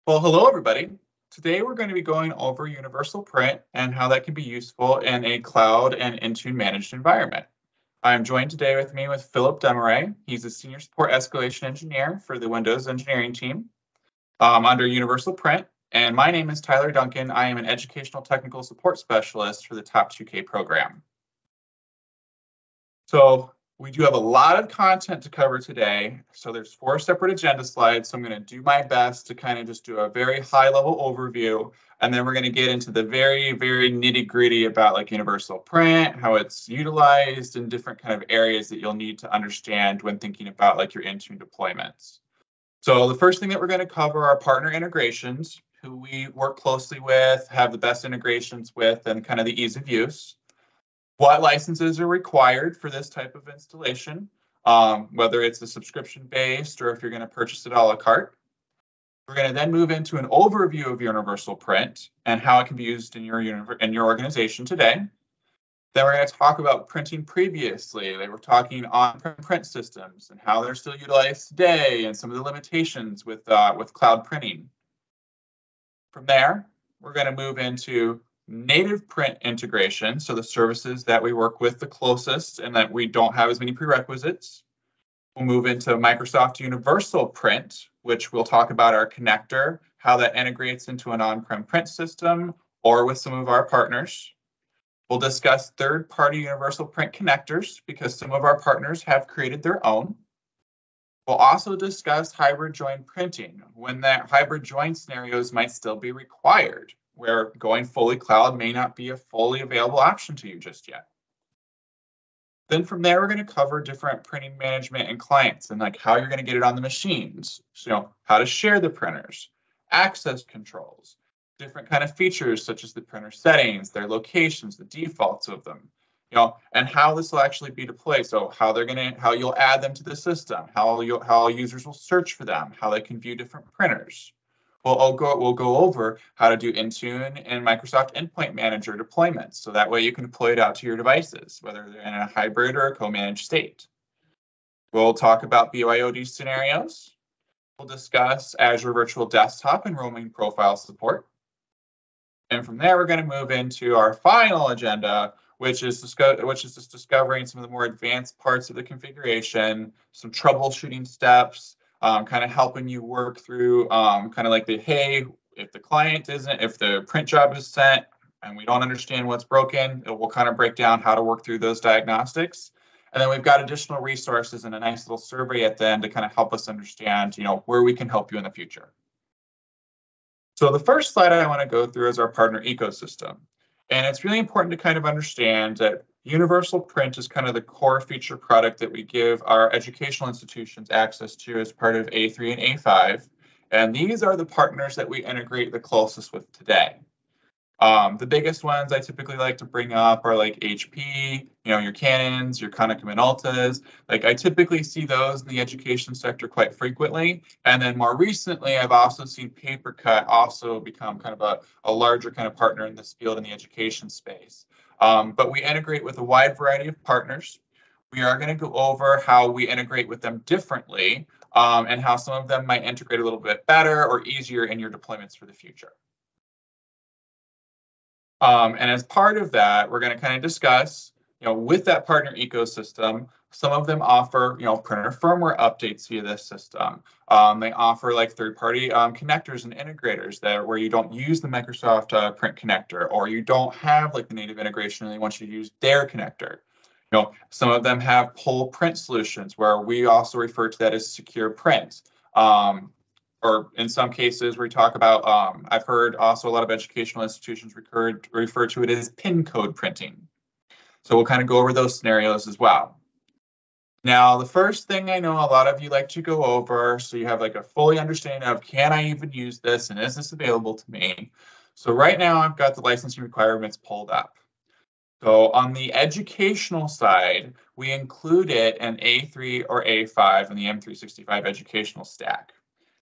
Well, hello, everybody. Today, we're going to be going over Universal Print and how that can be useful in a cloud and Intune managed environment. I'm joined today with Philip Demaray. He's a Senior Support Escalation Engineer for the Windows Engineering team under Universal Print. And my name is Tyler Duncan. I am an Educational Technical Support Specialist for the Top 2K program. So we do have a lot of content to cover today. So there's 4 separate agenda slides. So I'm going to do my best to kind of just do a very high level overview. And then we're going to get into the very, very nitty gritty about like Universal Print, how it's utilized in different kind of areas that you'll need to understand when thinking about like your Intune deployments. So the first thing that we're going to cover are partner integrations, who we work closely with, have the best integrations with, and kind of the ease of use. What licenses are required for this type of installation, whether it's a subscription-based or if you're going to purchase it a la carte. We're going to then move into an overview of Universal Print and how it can be used in your organization today. Then we're going to talk about printing previously. We're talking on-prem print systems and how they're still utilized today and some of the limitations with cloud printing. From there, we're going to move into native print integration, so the services that we work with the closest and that we don't have as many prerequisites. We'll move into Microsoft Universal Print, which we'll talk about our connector, how that integrates into an on-prem print system or with some of our partners. We'll discuss third-party Universal Print connectors because some of our partners have created their own. We'll also discuss hybrid join printing, when that hybrid join scenarios might still be required, where going fully cloud may not be a fully available option to you just yet. Then from there, we're going to cover different printing management and clients and like how you're going to get it on the machines. So, how to share the printers, access controls, different kind of features such as the printer settings, their locations, the defaults of them, and how this will actually be deployed. So how you'll add them to the system, how users will search for them, how they can view different printers. We'll go over how to do Intune and Microsoft Endpoint Manager deployments. So that way you can deploy it out to your devices, whether they're in a hybrid or a co-managed state. We'll talk about BYOD scenarios. We'll discuss Azure Virtual Desktop and roaming profile support. And from there, we're going to move into our final agenda, which is just discovering some of the more advanced parts of the configuration, some troubleshooting steps, kind of helping you work through kind of like hey, if the print job is sent and we don't understand what's broken, it will kind of break down how to work through those diagnostics. And then we've got additional resources and a nice little survey at the end to kind of help us understand, where we can help you in the future. So the first slide I want to go through is our partner ecosystem. And it's really important to kind of understand that Universal Print is kind of the core feature product that we give our educational institutions access to as part of A3 and A5. And these are the partners that we integrate the closest with today. The biggest ones I typically like to bring up are like HP, your Canons, your Konica Minoltas. Like I typically see those in the education sector quite frequently. And then more recently, I've also seen PaperCut also become kind of a larger kind of partner in this field in the education space. But we integrate with a wide variety of partners. We are going to go over how we integrate with them differently and how some of them might integrate a little bit better or easier in your deployments for the future. And as part of that, we're going to kind of discuss, with that partner ecosystem, some of them offer, printer firmware updates via this system. They offer like third-party connectors and integrators where you don't use the Microsoft Print connector, or you don't have like the native integration and they want you to use their connector. Some of them have pull print solutions where we also refer to that as secure print. Or in some cases, we talk about, I've heard also a lot of educational institutions refer to it as pin code printing. So we'll kind of go over those scenarios as well. Now, the first thing I know a lot of you like to go over, so you have like a fully understanding of, can I even use this and is this available to me? So right now I've got the licensing requirements pulled up. So on the educational side, we include it in A3 or A5 in the M365 educational stack.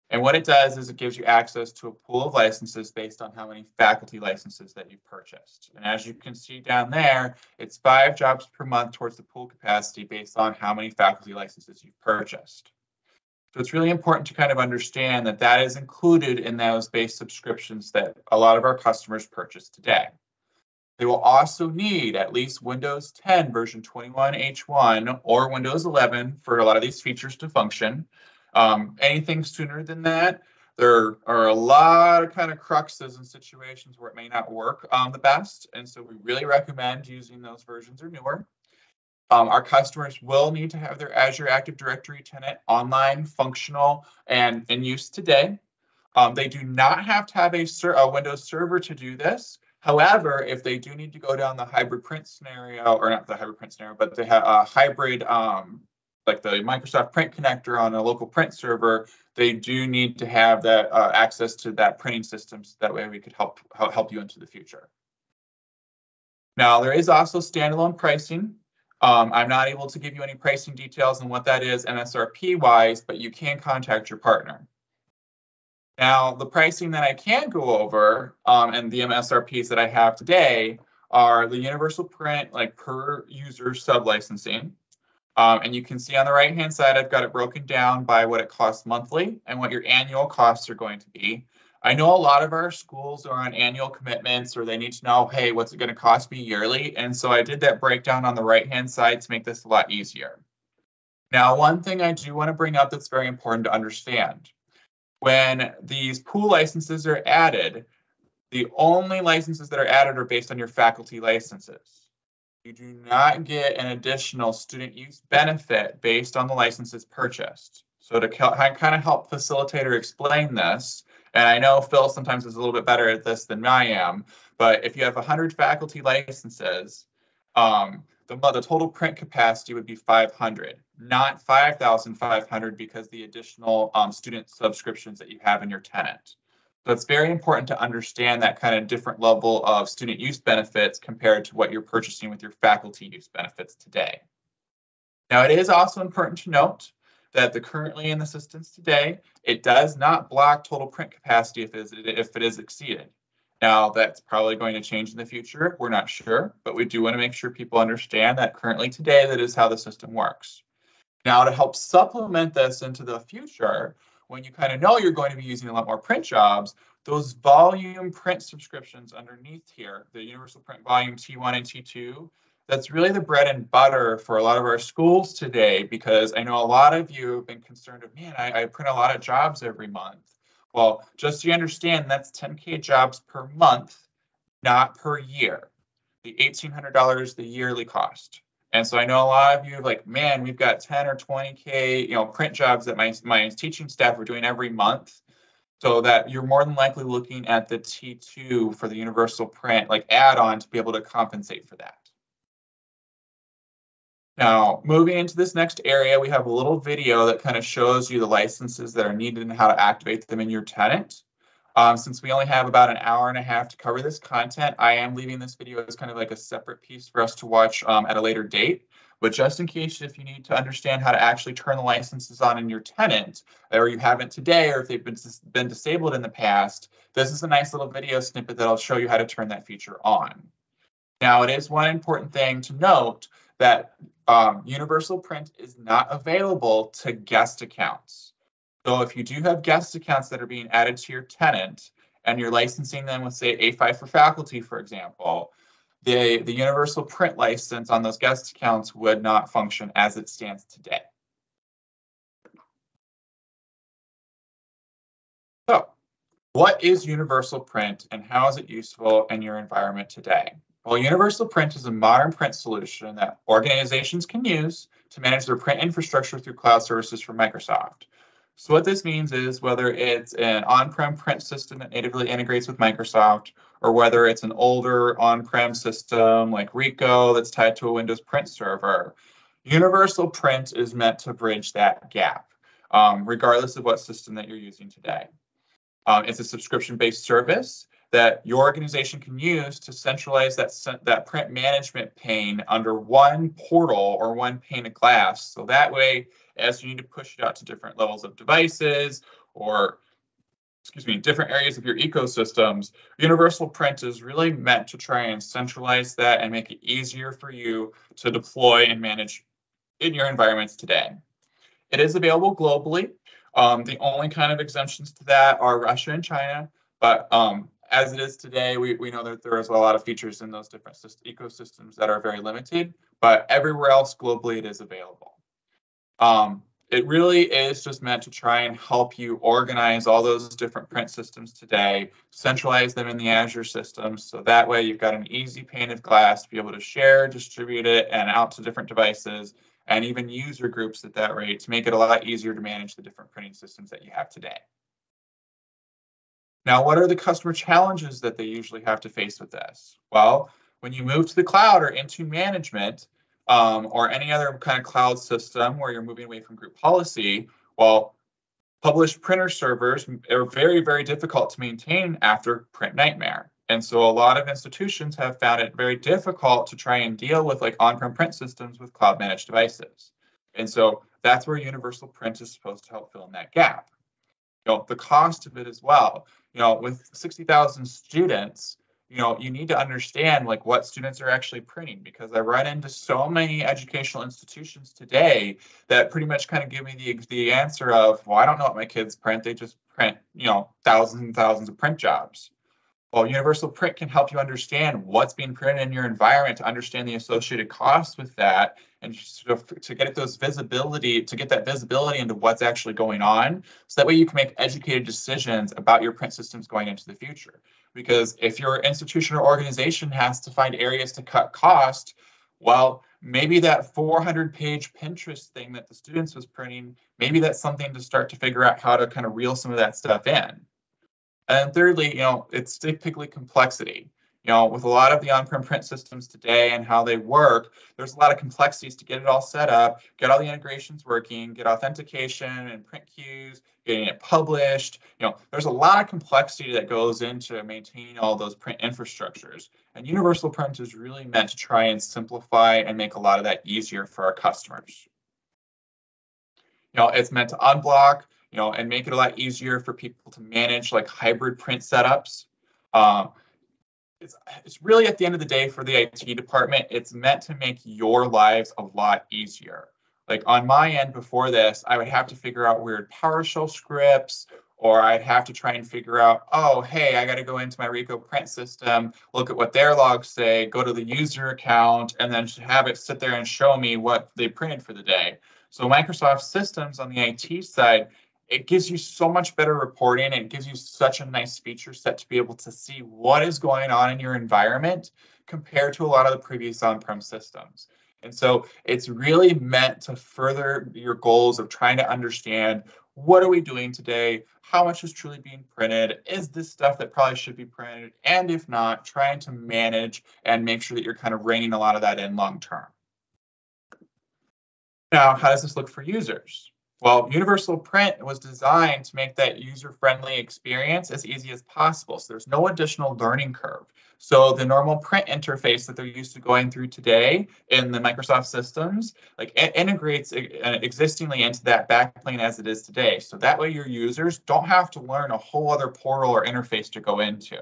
And what it does is it gives you access to a pool of licenses based on how many faculty licenses that you've purchased. And as you can see down there, it's 5 jobs per month towards the pool capacity based on how many faculty licenses you've purchased. So it's really important to kind of understand that that is included in those base subscriptions that a lot of our customers purchase today. They will also need at least Windows 10 version 21H1 or Windows 11 for a lot of these features to function. Anything sooner than that, there are a lot of kind of cruxes and situations where it may not work the best. And so we really recommend using those versions or newer. Our customers will need to have their Azure Active Directory tenant online, functional, and in use today. They do not have to have a Windows server to do this. However, if they do need to go down the hybrid print scenario, or not the hybrid print scenario, but they have a hybrid, like the Microsoft Print connector on a local print server, they do need to have that access to that printing system, so that way we could help you into the future. Now, there is also standalone pricing. I'm not able to give you any pricing details on what that is MSRP-wise, but you can contact your partner. Now, the pricing that I can go over and the MSRPs that I have today are the universal print, like per user sub-licensing. And you can see on the right-hand side, I've got it broken down by what it costs monthly and what your annual costs are going to be. I know a lot of our schools are on annual commitments, or they need to know, hey, what's it going to cost me yearly? And so I did that breakdown on the right-hand side to make this a lot easier. Now, one thing I do want to bring up that's very important to understand. When these pool licenses are added, the only licenses that are added are based on your faculty licenses. You do not get an additional student use benefit based on the licenses purchased. So to kind of help facilitate or explain this, and I know Phil sometimes is a little bit better at this than I am, but if you have 100 faculty licenses, the total print capacity would be 500, not 5,500 because the additional student subscriptions that you have in your tenant. So it's very important to understand that kind of different level of student use benefits compared to what you're purchasing with your faculty use benefits today. Now, it is also important to note that currently in the systems today, it does not block total print capacity if it is exceeded. Now, that's probably going to change in the future. We're not sure, but we do want to make sure people understand that currently today, that is how the system works. Now, to help supplement this into the future, when you kind of know you're going to be using a lot more print jobs, those volume print subscriptions underneath here, the Universal Print Volume T1 and T2, that's really the bread and butter for a lot of our schools today, because I know a lot of you have been concerned of, man, I print a lot of jobs every month. Well, just so you understand, that's 10K jobs per month, not per year. The $1,800 the yearly cost. And so I know a lot of you are like, man, we've got 10 or 20K, print jobs that my teaching staff are doing every month. So that you're more than likely looking at the T2 for the universal print, like add-on, to be able to compensate for that. Now, moving into this next area, we have a little video that kind of shows you the licenses that are needed and how to activate them in your tenant. Since we only have about an hour and a half to cover this content, I am leaving this video as kind of like a separate piece for us to watch at a later date. But just in case, if you need to understand how to actually turn the licenses on in your tenant, or you haven't today, or if they've been disabled in the past, this is a nice little video snippet that'll show you how to turn that feature on. Now, it is one important thing to note that Universal Print is not available to guest accounts. So if you do have guest accounts that are being added to your tenant and you're licensing them with, say, A5 for faculty, for example, the Universal Print license on those guest accounts would not function as it stands today. So what is Universal Print and how is it useful in your environment today? Well, Universal Print is a modern print solution that organizations can use to manage their print infrastructure through cloud services from Microsoft. So what this means is whether it's an on-prem print system that natively integrates with Microsoft, or whether it's an older on-prem system like Rico that's tied to a Windows print server, Universal Print is meant to bridge that gap, regardless of what system that you're using today. It's a subscription-based service that your organization can use to centralize that print management pane under one portal or one pane of glass. So that way, as you need to push it out to different levels of devices or, different areas of your ecosystems, Universal Print is really meant to try and centralize that and make it easier for you to deploy and manage in your environments today. It is available globally. The only kind of exemptions to that are Russia and China, but as it is today, we know that there is a lot of features in those different ecosystems that are very limited, but everywhere else globally it is available. It really is just meant to try and help you organize all those different print systems today, centralize them in the Azure system, so that way you've got an easy pane of glass to be able to share, distribute it, and out to different devices, and even user groups at that rate to make it a lot easier to manage the different printing systems that you have today. Now, what are the customer challenges that they usually have to face with this? Well, when you move to the cloud or into management, or any other kind of cloud system where you're moving away from group policy, well, published printer servers are very, very difficult to maintain after Print Nightmare. And so a lot of institutions have found it very difficult to try and deal with like on-prem print systems with cloud managed devices. And so that's where Universal Print is supposed to help fill in that gap. The cost of it as well. With 60,000 students, you need to understand like what students are actually printing, because I run into so many educational institutions today that pretty much kind of give me the answer of, well, I don't know what my kids print. They just print, thousands and thousands of print jobs. Well, Universal Print can help you understand what's being printed in your environment, to understand the associated costs with that, and to get that visibility into what's actually going on, so that way you can make educated decisions about your print systems going into the future. Because if your institution or organization has to find areas to cut cost, well, maybe that 400-page Pinterest thing that the students was printing, maybe that's something to start to figure out how to kind of reel some of that stuff in. And thirdly, it's typically complexity. With a lot of the on-prem print systems today and how they work, there's a lot of complexities to get it all set up, get all the integrations working, get authentication and print queues, getting it published. There's a lot of complexity that goes into maintaining all those print infrastructures. And Universal Print is really meant to try and simplify and make a lot of that easier for our customers. It's meant to unblock, and make it a lot easier for people to manage like hybrid print setups. It's really, at the end of the day, for the IT department, it's meant to make your lives a lot easier. Like on my end before this, I would have to figure out weird PowerShell scripts, or I'd have to try and figure out, oh, hey, I got to go into my Rico print system, look at what their logs say, go to the user account, and then have it sit there and show me what they printed for the day. So Microsoft Systems on the IT side, it gives you so much better reporting, and it gives you such a nice feature set to be able to see what is going on in your environment compared to a lot of the previous on-prem systems. And so it's really meant to further your goals of trying to understand, what are we doing today? How much is truly being printed? Is this stuff that probably should be printed? And if not, trying to manage and make sure that you're kind of reining a lot of that in long term. Now, how does this look for users? Well, Universal Print was designed to make that user-friendly experience as easy as possible. So there's no additional learning curve. So the normal print interface that they're used to going through today in the Microsoft systems, like it integrates existingly into that backplane as it is today. So that way your users don't have to learn a whole other portal or interface to go into.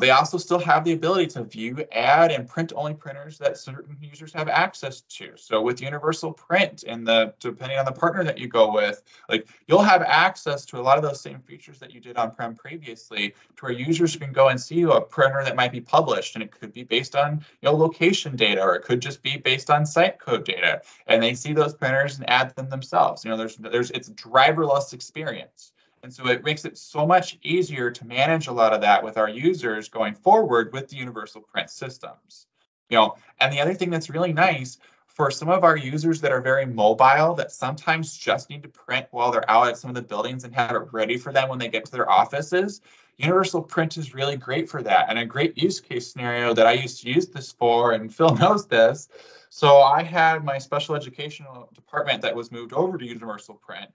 They also still have the ability to view, add, and print-only printers that certain users have access to. So with Universal Print, and depending on the partner that you go with, like you'll have access to a lot of those same features that you did on-prem previously, to where users can go and see a printer that might be published, and it could be based on location data, or it could just be based on site code data, and they see those printers and add them themselves. It's a driverless experience. And so it makes it so much easier to manage a lot of that with our users going forward with the Universal Print systems. And the other thing that's really nice for some of our users that are very mobile, that sometimes just need to print while they're out at some of the buildings and have it ready for them when they get to their offices, Universal Print is really great for that. And a great use case scenario that I used to use this for, and Phil knows this, so I had my special educational department that was moved over to Universal Print.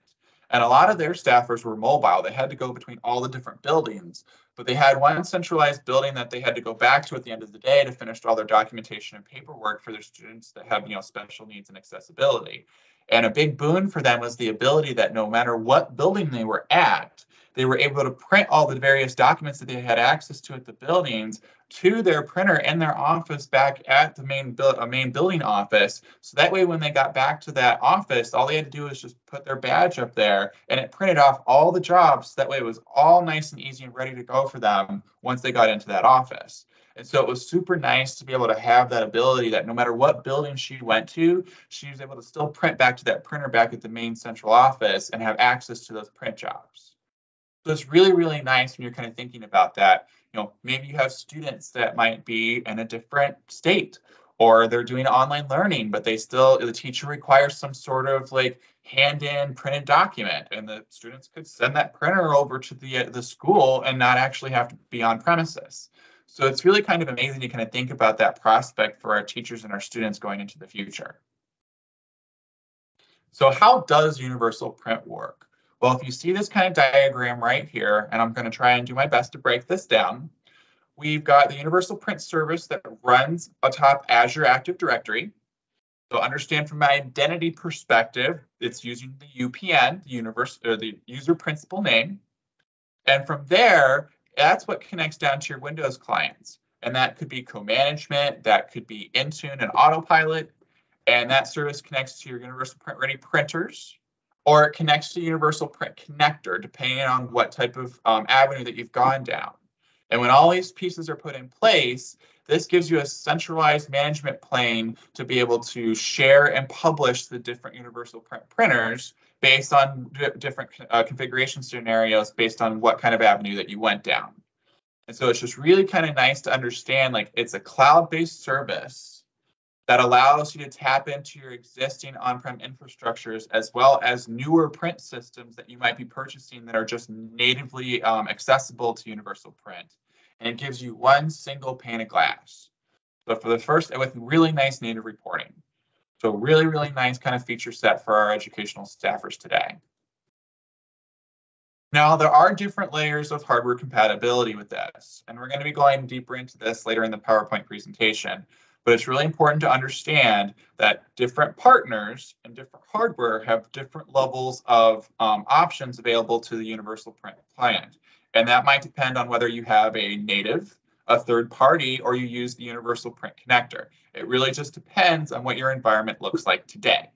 And a lot of their staffers were mobile. They had to go between all the different buildings, but they had one centralized building that they had to go back to at the end of the day to finish all their documentation and paperwork for their students that have, special needs and accessibility. And a big boon for them was the ability that no matter what building they were at, they were able to print all the various documents that they had access to at the buildings to their printer in their office back at the main building office. So that way, when they got back to that office, all they had to do was just put their badge up there and it printed off all the jobs. That way it was all nice and easy and ready to go for them once they got into that office. And so it was super nice to be able to have that ability that no matter what building she went to, she was able to still print back to that printer back at the main central office and have access to those print jobs. So it's really, really nice when you're kind of thinking about that. Maybe you have students that might be in a different state, or they're doing online learning, but the teacher requires some sort of like hand-in printed document, and the students could send that printer over to the school and not actually have to be on premises. So it's really kind of amazing to kind of think about that prospect for our teachers and our students going into the future. So how does universal print work? Well, if you see this kind of diagram right here, and I'm going to try and do my best to break this down, we've got the universal print service that runs atop Azure Active Directory. So understand from my identity perspective, it's using the UPN, the user principal name. And from there, that's what connects down to your Windows clients. And that could be co-management, that could be Intune and Autopilot. And that service connects to your Universal Print Ready printers, or it connects to Universal Print Connector, depending on what type of avenue that you've gone down. And when all these pieces are put in place, this gives you a centralized management plane to be able to share and publish the different Universal Print printers based on different configuration scenarios based on what kind of avenue that you went down. And so it's just really kind of nice to understand, like, it's a cloud-based service that allows you to tap into your existing on-prem infrastructures as well as newer print systems that you might be purchasing that are just natively accessible to Universal Print. And it gives you one single pane of glass. So for the first, with really nice native reporting. So really, really nice kind of feature set for our educational staffers today. Now, there are different layers of hardware compatibility with this, and we're going to be going deeper into this later in the PowerPoint presentation. But it's really important to understand that different partners and different hardware have different levels of options available to the Universal Print client. And that might depend on whether you have a native, a third party, or you use the Universal Print Connector. It really just depends on what your environment looks like today.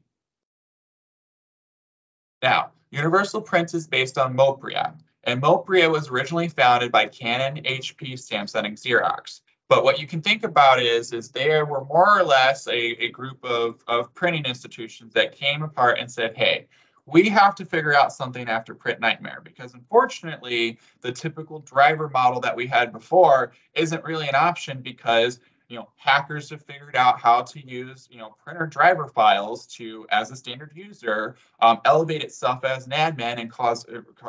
Now, Universal Print is based on Mopria, and Mopria was originally founded by Canon, HP, Samsung, and Xerox. But what you can think about is there were more or less a group of printing institutions that came apart and said, hey, we have to figure out something after Print Nightmare, because unfortunately, the typical driver model that we had before isn't really an option, because hackers have figured out how to use printer driver files to, as a standard user, elevate itself as an admin and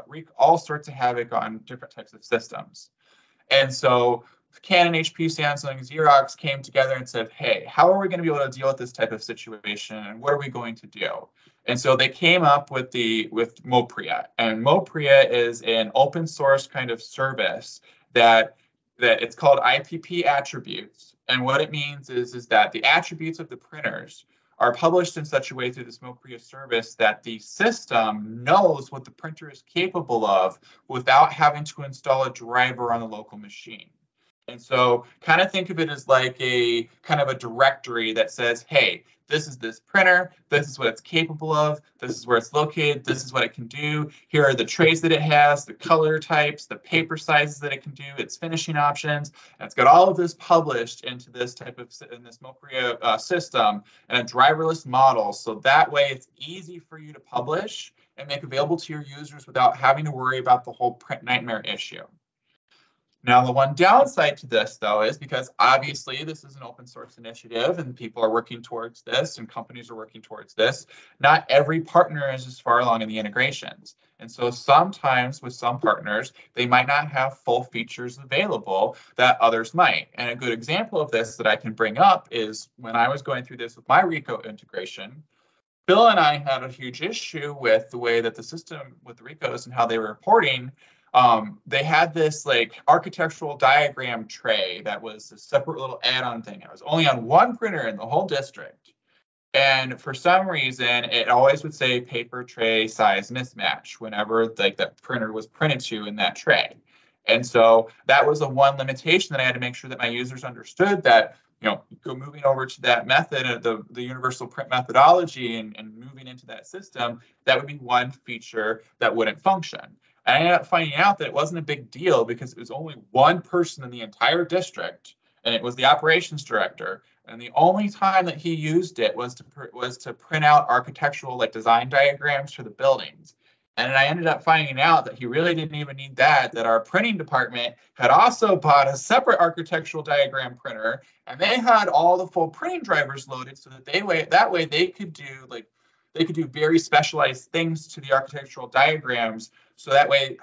wreak all sorts of havoc on different types of systems. And so Canon, HP, Samsung, Xerox came together and said, hey, how are we going to be able to deal with this type of situation, and what are we going to do? And so they came up with Mopria, and Mopria is an open source kind of service that it's called IPP attributes. And what it means is that the attributes of the printers are published in such a way through this Mopria service that the system knows what the printer is capable of without having to install a driver on the local machine. And so kind of think of it as like a kind of a directory that says, hey, this is this printer, this is what it's capable of, this is where it's located, this is what it can do, here are the trays that it has, the color types, the paper sizes that it can do, its finishing options, and it's got all of this published into this Mopria system and a driverless model, so that way it's easy for you to publish and make available to your users without having to worry about the whole Print Nightmare issue. Now, the one downside to this, though, is because obviously this is an open source initiative and people are working towards this and companies are working towards this. Not every partner is as far along in the integrations. And so sometimes with some partners, they might not have full features available that others might. And a good example of this that I can bring up is when I was going through this with my Rico integration, Bill and I had a huge issue with the way that the system with the Ricos and how they were reporting. They had this like architectural diagram tray that was a separate little add-on thing. It was only on one printer in the whole district. And for some reason, it always would say paper tray size mismatch whenever like that printer was printed to in that tray. And so that was the one limitation that I had to make sure that my users understood that, moving over to that method, the universal print methodology and moving into that system, that would be one feature that wouldn't function. And I ended up finding out that it wasn't a big deal because it was only one person in the entire district, and it was the operations director. And the only time that he used it was to print out architectural like design diagrams for the buildings. And I ended up finding out that he really didn't even need that our printing department had also bought a separate architectural diagram printer, and they had all the full printing drivers loaded so that that way they could do very specialized things to the architectural diagrams. So that way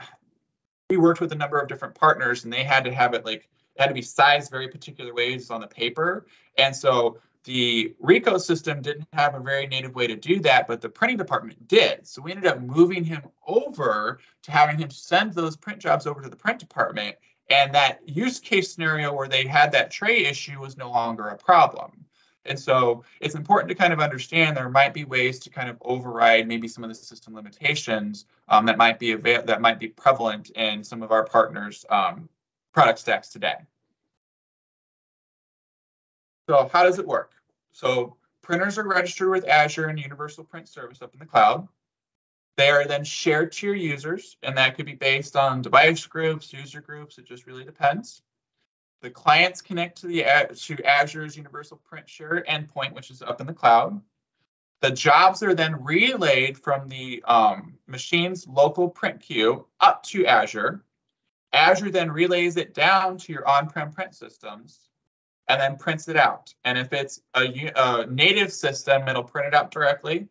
we worked with a number of different partners, and they had to have it had to be sized very particular ways on the paper. And so the RICO system didn't have a very native way to do that, but the printing department did. So we ended up moving him over to having him send those print jobs over to the print department. And that use case scenario where they had that tray issue was no longer a problem. And so it's important to kind of understand there might be ways to kind of override maybe some of the system limitations that might be prevalent in some of our partners' product stacks today. So how does it work? So printers are registered with Azure and Universal Print Service up in the cloud. They are then shared to your users, and that could be based on device groups, user groups. It just really depends. The clients connect to Azure's Universal Print Share endpoint, which is up in the cloud. The jobs are then relayed from the machine's local print queue up to Azure. Azure then relays it down to your on-prem print systems and then prints it out. And if it's a native system, it'll print it out directly.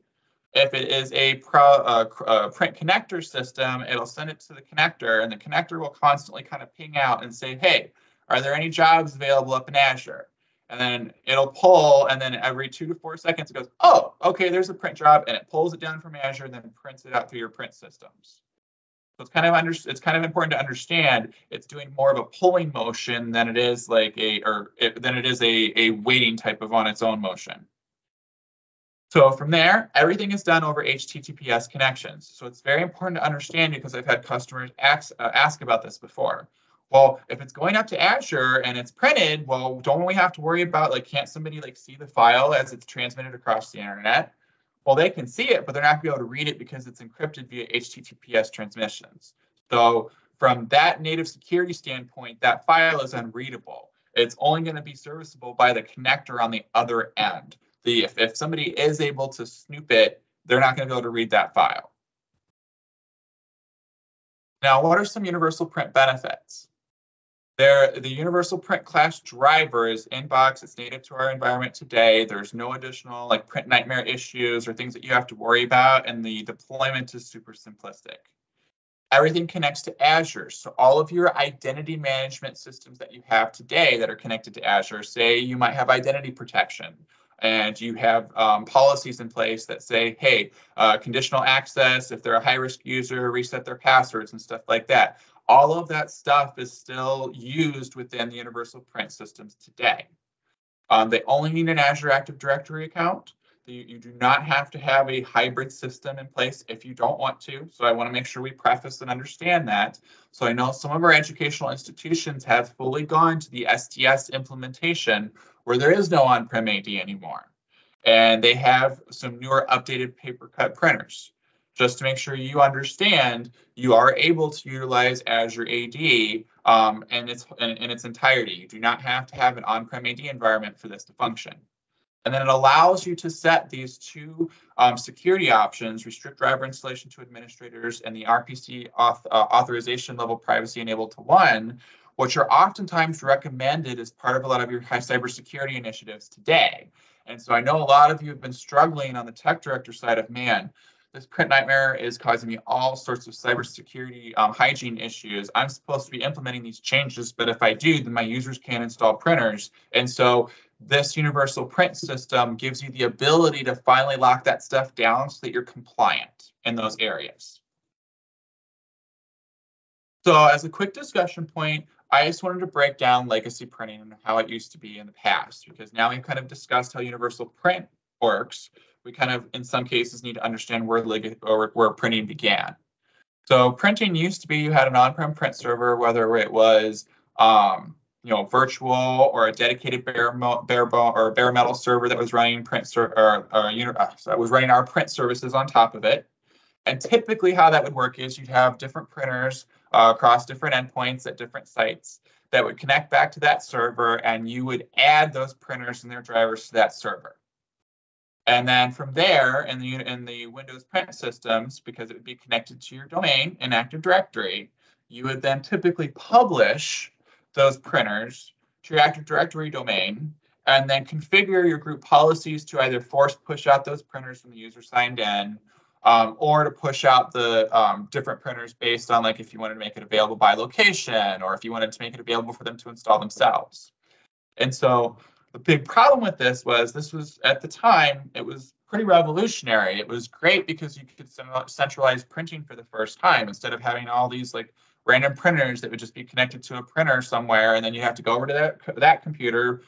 If it is a print connector system, it'll send it to the connector, and the connector will constantly kind of ping out and say, hey, are there any jobs available up in Azure? And then it'll pull, and then every 2 to 4 seconds, it goes, oh, okay, there's a print job, and it pulls it down from Azure and then prints it out through your print systems. So it's kind of important to understand it's doing more of a pulling motion than it is a waiting type of on its own motion. So from there, everything is done over HTTPS connections. So it's very important to understand because I've had customers ask about this before. Well, if it's going up to Azure and it's printed, well, don't we have to worry about can't somebody see the file as it's transmitted across the internet? Well, they can see it, but they're not going to be able to read it because it's encrypted via HTTPS transmissions. So from that native security standpoint, that file is unreadable. It's only going to be serviceable by the connector on the other end. If somebody is able to snoop it, they're not going to be able to read that file. Now, what are some universal print benefits? The universal print class driver is inbox. It's native to our environment today. There's no additional print nightmare issues or things that you have to worry about, and the deployment is super simplistic. Everything connects to Azure. So all of your identity management systems that you have today that are connected to Azure, say you might have identity protection and you have policies in place that say, hey, conditional access, if they're a high-risk user, reset their passwords and stuff like that. All of that stuff is still used within the universal print systems today. They only need an Azure Active Directory account. You do not have to have a hybrid system in place if you don't want to. So I want to make sure we preface and understand that. So I know some of our educational institutions have fully gone to the STS implementation where there is no on-prem AD anymore. And they have some newer updated paper cut printers. Just to make sure you understand, you are able to utilize Azure AD in its entirety. You do not have to have an on-prem AD environment for this to function. And then it allows you to set these two security options, restrict driver installation to administrators and the RPC authorization level privacy enabled to 1, which are oftentimes recommended as part of a lot of your high cybersecurity initiatives today. And so I know a lot of you have been struggling on the tech director side of, man, this print nightmare is causing me all sorts of cybersecurity hygiene issues. I'm supposed to be implementing these changes, but if I do, then my users can't install printers. And so this universal print system gives you the ability to finally lock that stuff down so that you're compliant in those areas. So as a quick discussion point, I just wanted to break down legacy printing and how it used to be in the past, because now we've kind of discussed how universal print works, we kind of, in some cases, need to understand where printing began. So printing used to be you had an on-prem print server, whether it was virtual or a dedicated bare metal server that was running that was running our print services on top of it. And typically, how that would work is you'd have different printers across different endpoints at different sites that would connect back to that server, and you would add those printers and their drivers to that server. And then from there, in the Windows print systems, because it would be connected to your domain in Active Directory, you would then typically publish those printers to your Active Directory domain, and then configure your group policies to either force push out those printers when the user signed in, or to push out the different printers based on, like, if you wanted to make it available by location, or if you wanted to make it available for them to install themselves. And so the big problem with this was at the time, it was pretty revolutionary. It was great because you could centralize printing for the first time instead of having all these like random printers that would just be connected to a printer somewhere, and then you have to go over to that computer,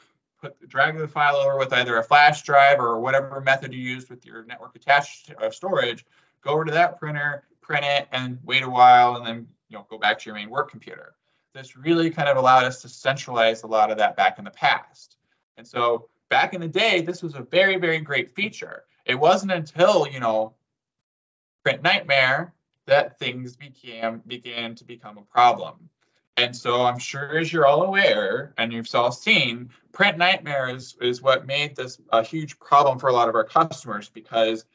drag the file over with either a flash drive or whatever method you used with your network attached storage, go over to that printer, print it, and wait a while, and then go back to your main work computer. This really kind of allowed us to centralize a lot of that back in the past. And so back in the day, this was a very, very great feature. It wasn't until, Print Nightmare that things began to become a problem. And so I'm sure, as you're all aware, and you've all seen, Print Nightmare is what made this a huge problem for a lot of our customers, because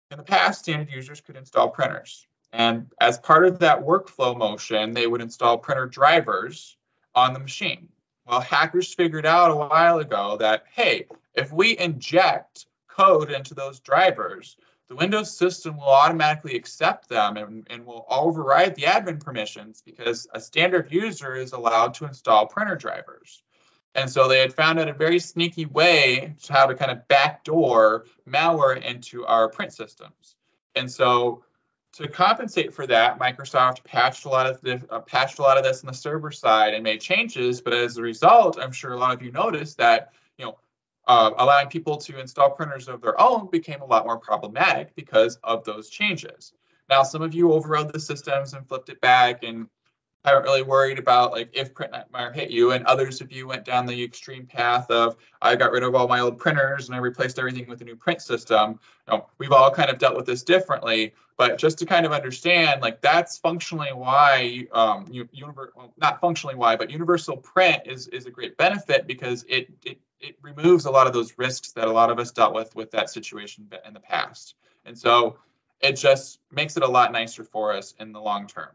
in the past, standard users could install printers. And as part of that workflow motion, they would install printer drivers on the machine. Well, hackers figured out a while ago that, hey, if we inject code into those drivers, the Windows system will automatically accept them and will override the admin permissions, because a standard user is allowed to install printer drivers. And so they had found out a very sneaky way to how to kind of backdoor malware into our print systems. And so to compensate for that, Microsoft patched a lot of this on the server side and made changes. But as a result, I'm sure a lot of you noticed that allowing people to install printers of their own became a lot more problematic because of those changes. Now, some of you overrode the systems and flipped it back and haven't really worried about like if Print Nightmare hit you, and others of you went down the extreme path of I got rid of all my old printers and I replaced everything with a new print system. We've all kind of dealt with this differently, but just to kind of understand, like, that's functionally why not functionally why, but universal print is a great benefit, because it removes a lot of those risks that a lot of us dealt with that situation in the past. And so it just makes it a lot nicer for us in the long term.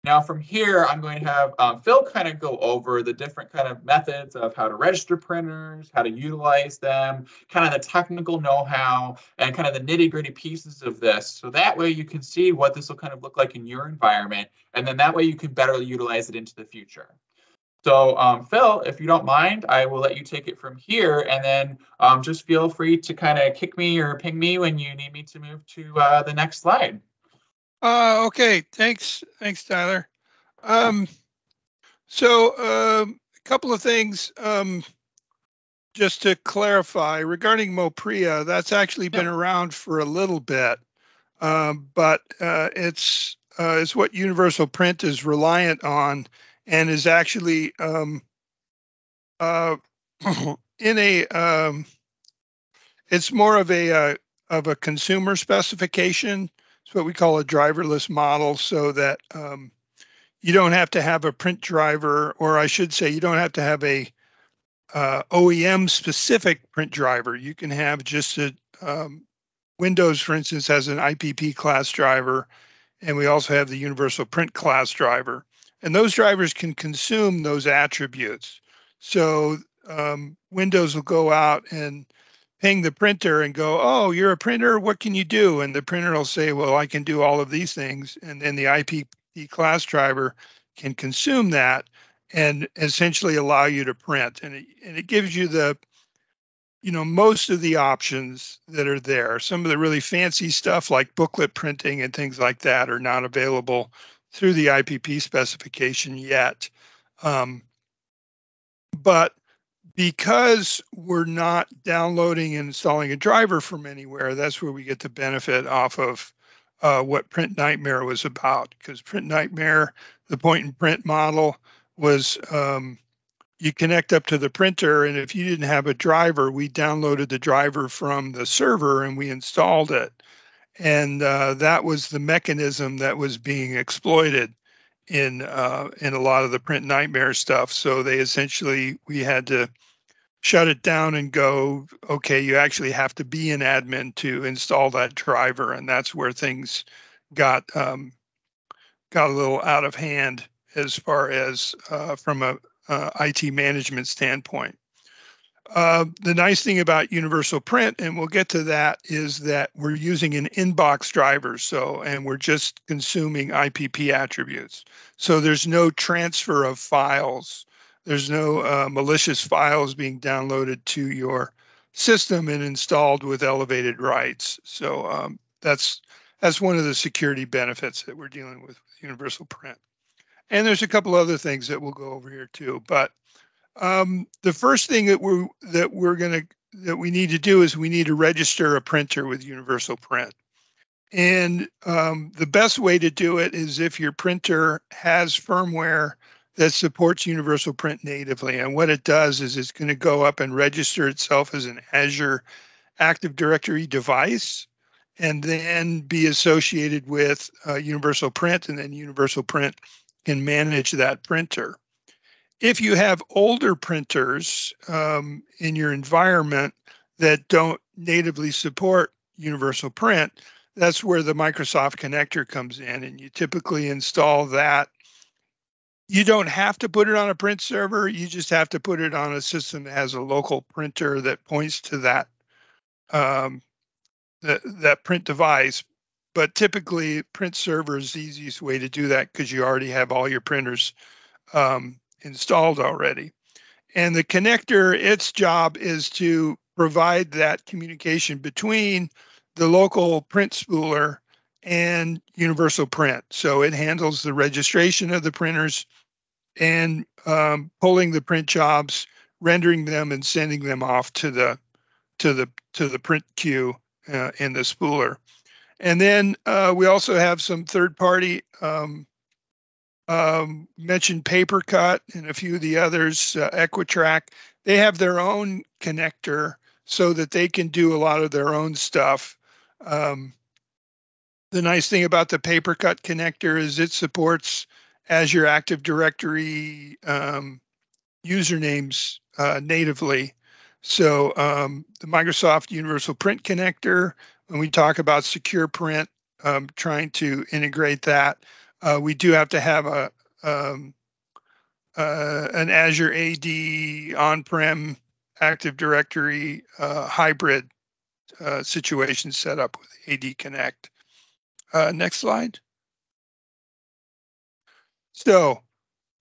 Now, from here, I'm going to have Phil kind of go over the different kind of methods of how to register printers, how to utilize them, kind of the technical know-how, and kind of the nitty-gritty pieces of this. So that way you can see what this will kind of look like in your environment, and then that way you can better utilize it into the future. So Phil, if you don't mind, I will let you take it from here, and then just feel free to kind of kick me or ping me when you need me to move to the next slide. Okay, thanks, Tyler. So a couple of things just to clarify regarding Mopria. That's actually been around for a little bit, but it's what Universal Print is reliant on, and is actually it's more of a consumer specification. It's what we call a driverless model, so that you don't have to have a print driver, or I should say, you don't have to have a OEM specific print driver. You can have just a Windows, for instance, has an IPP class driver, and we also have the Universal Print class driver. And those drivers can consume those attributes. So Windows will go out and ping the printer and go, oh, you're a printer, what can you do? And the printer will say, well, I can do all of these things. And then the IPP class driver can consume that and essentially allow you to print. And it gives you the, most of the options that are there. Some of the really fancy stuff like booklet printing and things like that are not available through the IPP specification yet. But because we're not downloading and installing a driver from anywhere, that's where we get the benefit off of what Print Nightmare was about. Because Print Nightmare, the point and print model was you connect up to the printer, and if you didn't have a driver, we downloaded the driver from the server and we installed it. And that was the mechanism that was being exploited in a lot of the Print Nightmare stuff. So we had to shut it down and go, okay, you actually have to be an admin to install that driver. And that's where things got a little out of hand as far as from a IT management standpoint. The nice thing about Universal Print, and we'll get to that, is that we're using an inbox driver. And we're just consuming IPP attributes. So there's no transfer of files. There's no malicious files being downloaded to your system and installed with elevated rights. So that's one of the security benefits that we're dealing with Universal Print. And there's a couple other things that we'll go over here too. But the first thing that we need to do is we need to register a printer with Universal Print. And the best way to do it is if your printer has firmware that supports Universal Print natively. And what it does is it's going to go up and register itself as an Azure Active Directory device, and then be associated with Universal Print, and then Universal Print can manage that printer. If you have older printers in your environment that don't natively support Universal Print, that's where the Microsoft connector comes in, and you typically install that. You don't have to put it on a print server. You just have to put it on a system that has a local printer that points to that that print device. But typically, print server is the easiest way to do that because you already have all your printers installed already. And the connector, its job is to provide that communication between the local print spooler and Universal Print. So it handles the registration of the printers and pulling the print jobs, rendering them, and sending them off to the print queue in the spooler. And then we also have some third-party mentioned PaperCut and a few of the others, Equitrack. They have their own connector so that they can do a lot of their own stuff. The nice thing about the PaperCut connector is it supports Azure Active Directory usernames natively. So the Microsoft Universal Print connector, when we talk about secure print, trying to integrate that, we do have to have an Azure AD on-prem Active Directory hybrid situation set up with AD Connect. Next slide. So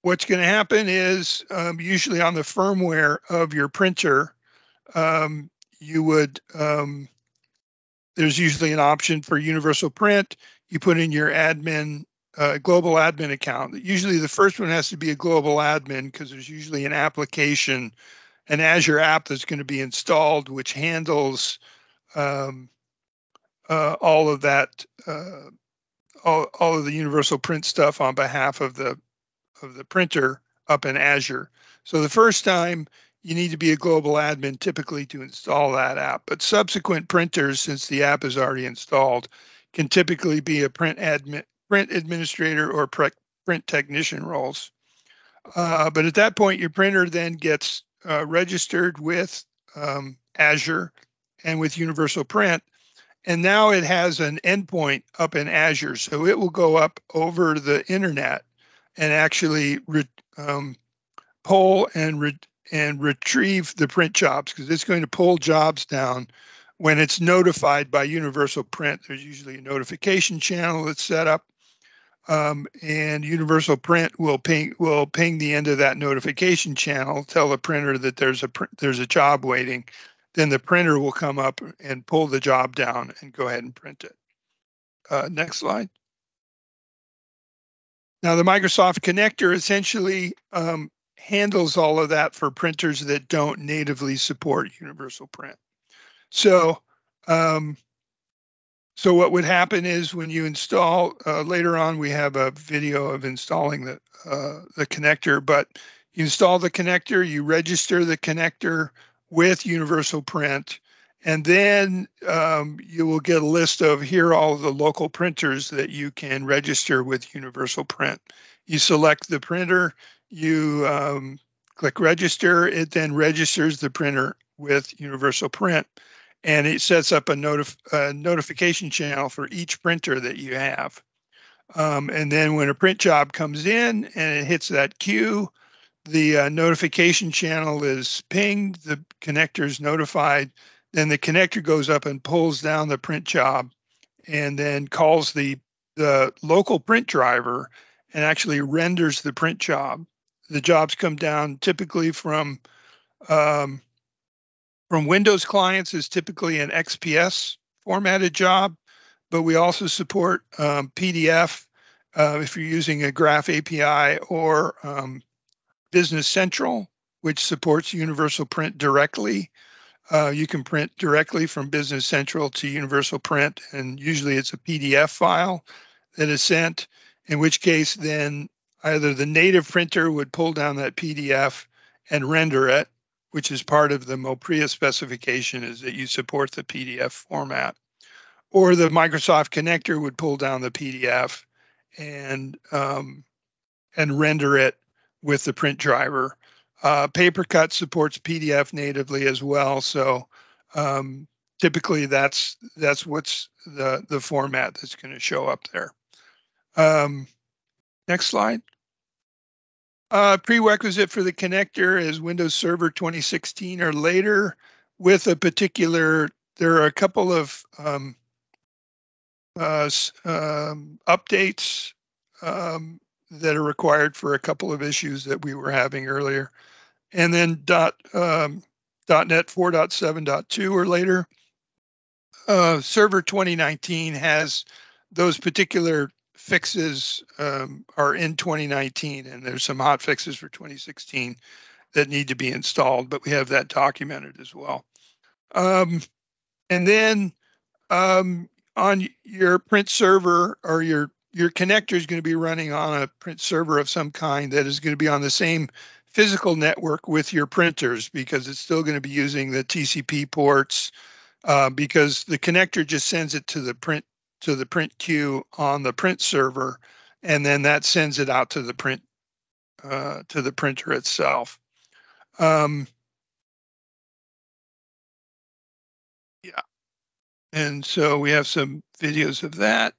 what's going to happen is usually on the firmware of your printer, there's usually an option for Universal Print. You put in your admin, global admin account. Usually the first one has to be a global admin because there's usually an application, an Azure app that's going to be installed, which handles all of that, all of the Universal Print stuff on behalf of the printer up in Azure. So the first time you need to be a global admin typically to install that app, but subsequent printers, since the app is already installed, can typically be a print administrator or print technician roles. But at that point, your printer then gets registered with Azure and with Universal Print. And now it has an endpoint up in Azure. So it will go up over the internet and actually pull and retrieve the print jobs, because it's going to pull jobs down when it's notified by Universal Print. There's usually a notification channel that's set up, and Universal Print will ping the end of that notification channel, tell the printer that there's a job waiting. Then the printer will come up and pull the job down and go ahead and print it. Next slide. Now the Microsoft connector essentially handles all of that for printers that don't natively support Universal Print. So, so what would happen is when you install, later on we have a video of installing the connector, but you install the connector, you register the connector with Universal Print, and then you will get a list of here are all of the local printers that you can register with Universal Print. You select the printer, you click register, it then registers the printer with Universal Print, and it sets up a notification channel for each printer that you have. And then when a print job comes in and it hits that queue, the notification channel is pinged, the connector is notified, then the connector goes up and pulls down the print job and then calls the local print driver and actually renders the print job. The jobs come down typically from Windows clients is typically an XPS formatted job, but we also support PDF if you're using a Graph API or Business Central, which supports Universal Print directly. You can print directly from Business Central to Universal Print, and usually it's a PDF file that is sent, in which case then either the native printer would pull down that PDF and render it, which is part of the MOPREA specification, is that you support the PDF format, or the Microsoft connector would pull down the PDF and render it with the print driver. PaperCut supports PDF natively as well, so typically that's what's the format that's going to show up there. Next slide. Prerequisite for the connector is Windows Server 2016 or later with a particular, there are a couple of updates that are required for a couple of issues that we were having earlier. And then .NET 4.7.2 or later. Server 2019 has those particular fixes are in 2019, and there's some hot fixes for 2016 that need to be installed, but we have that documented as well. And then on your print server, or your connector is going to be running on a print server of some kind that is going to be on the same physical network with your printers, because it's still going to be using the TCP ports, because the connector just sends it to the print queue on the print server, and then that sends it out to the printer itself. Yeah, and so we have some videos of that.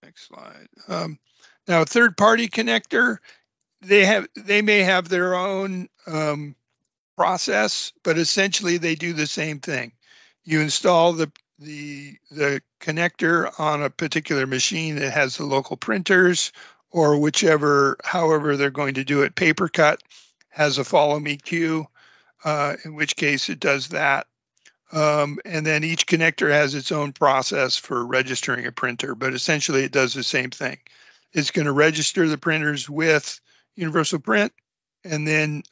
Next slide. Now, a third-party connector, they may have their own process, but essentially they do the same thing. You install the connector on a particular machine that has the local printers, or however they're going to do it. PaperCut has a follow me queue, in which case it does that. And then each connector has its own process for registering a printer, but essentially it does the same thing. It's going to register the printers with Universal Print, and then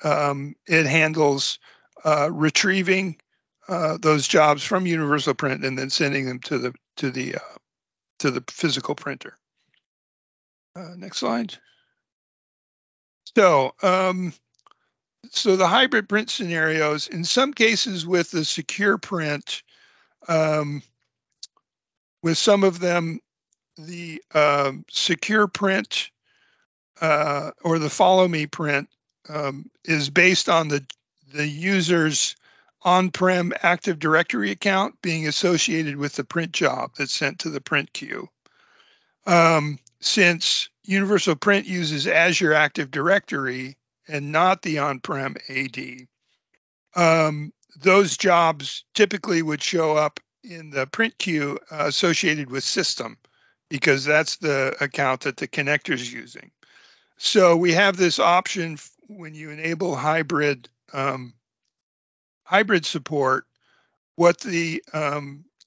it handles retrieving those jobs from Universal Print and then sending them to the physical printer. Next slide. So so the hybrid print scenarios, in some cases with the secure print, with some of them, the secure print or the follow me print is based on the user's on-prem Active Directory account being associated with the print job that's sent to the print queue. Since Universal Print uses Azure Active Directory and not the on-prem AD, those jobs typically would show up in the print queue associated with system, because that's the account that the connector is using. So we have this option when you enable hybrid support. What the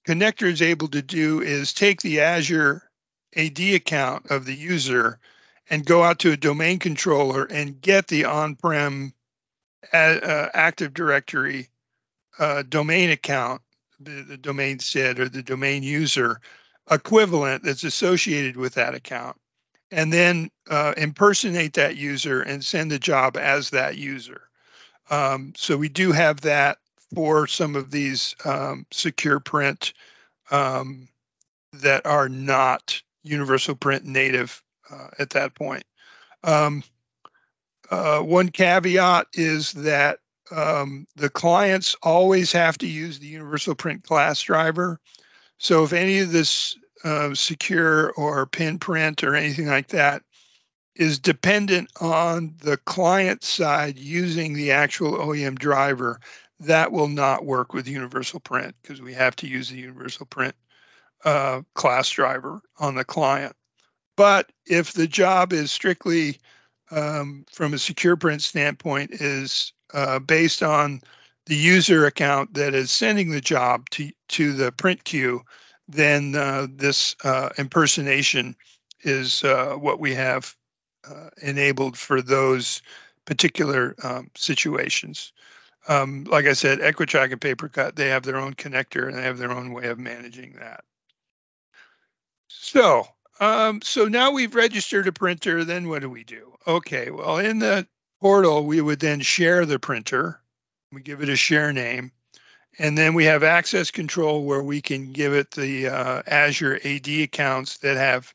connector is able to do is take the Azure AD account of the user and go out to a domain controller and get the on-prem Active Directory domain account, the domain SID or the domain user equivalent that's associated with that account, and then impersonate that user and send the job as that user. So we do have that for some of these secure print that are not universal print native at that point. One caveat is that the clients always have to use the universal print class driver. So if any of this secure or pin print or anything like that is dependent on the client side using the actual OEM driver, that will not work with universal print because we have to use the universal print class driver on the client. But if the job is strictly from a secure print standpoint is based on the user account that is sending the job to the print queue, then this impersonation is what we have enabled for those particular situations. Like I said, Equitrack and PaperCut, they have their own connector and they have their own way of managing that. So now we've registered a printer, then what do we do? Okay, well, in the portal, we would then share the printer. We give it a share name. And then we have access control where we can give it the Azure AD accounts that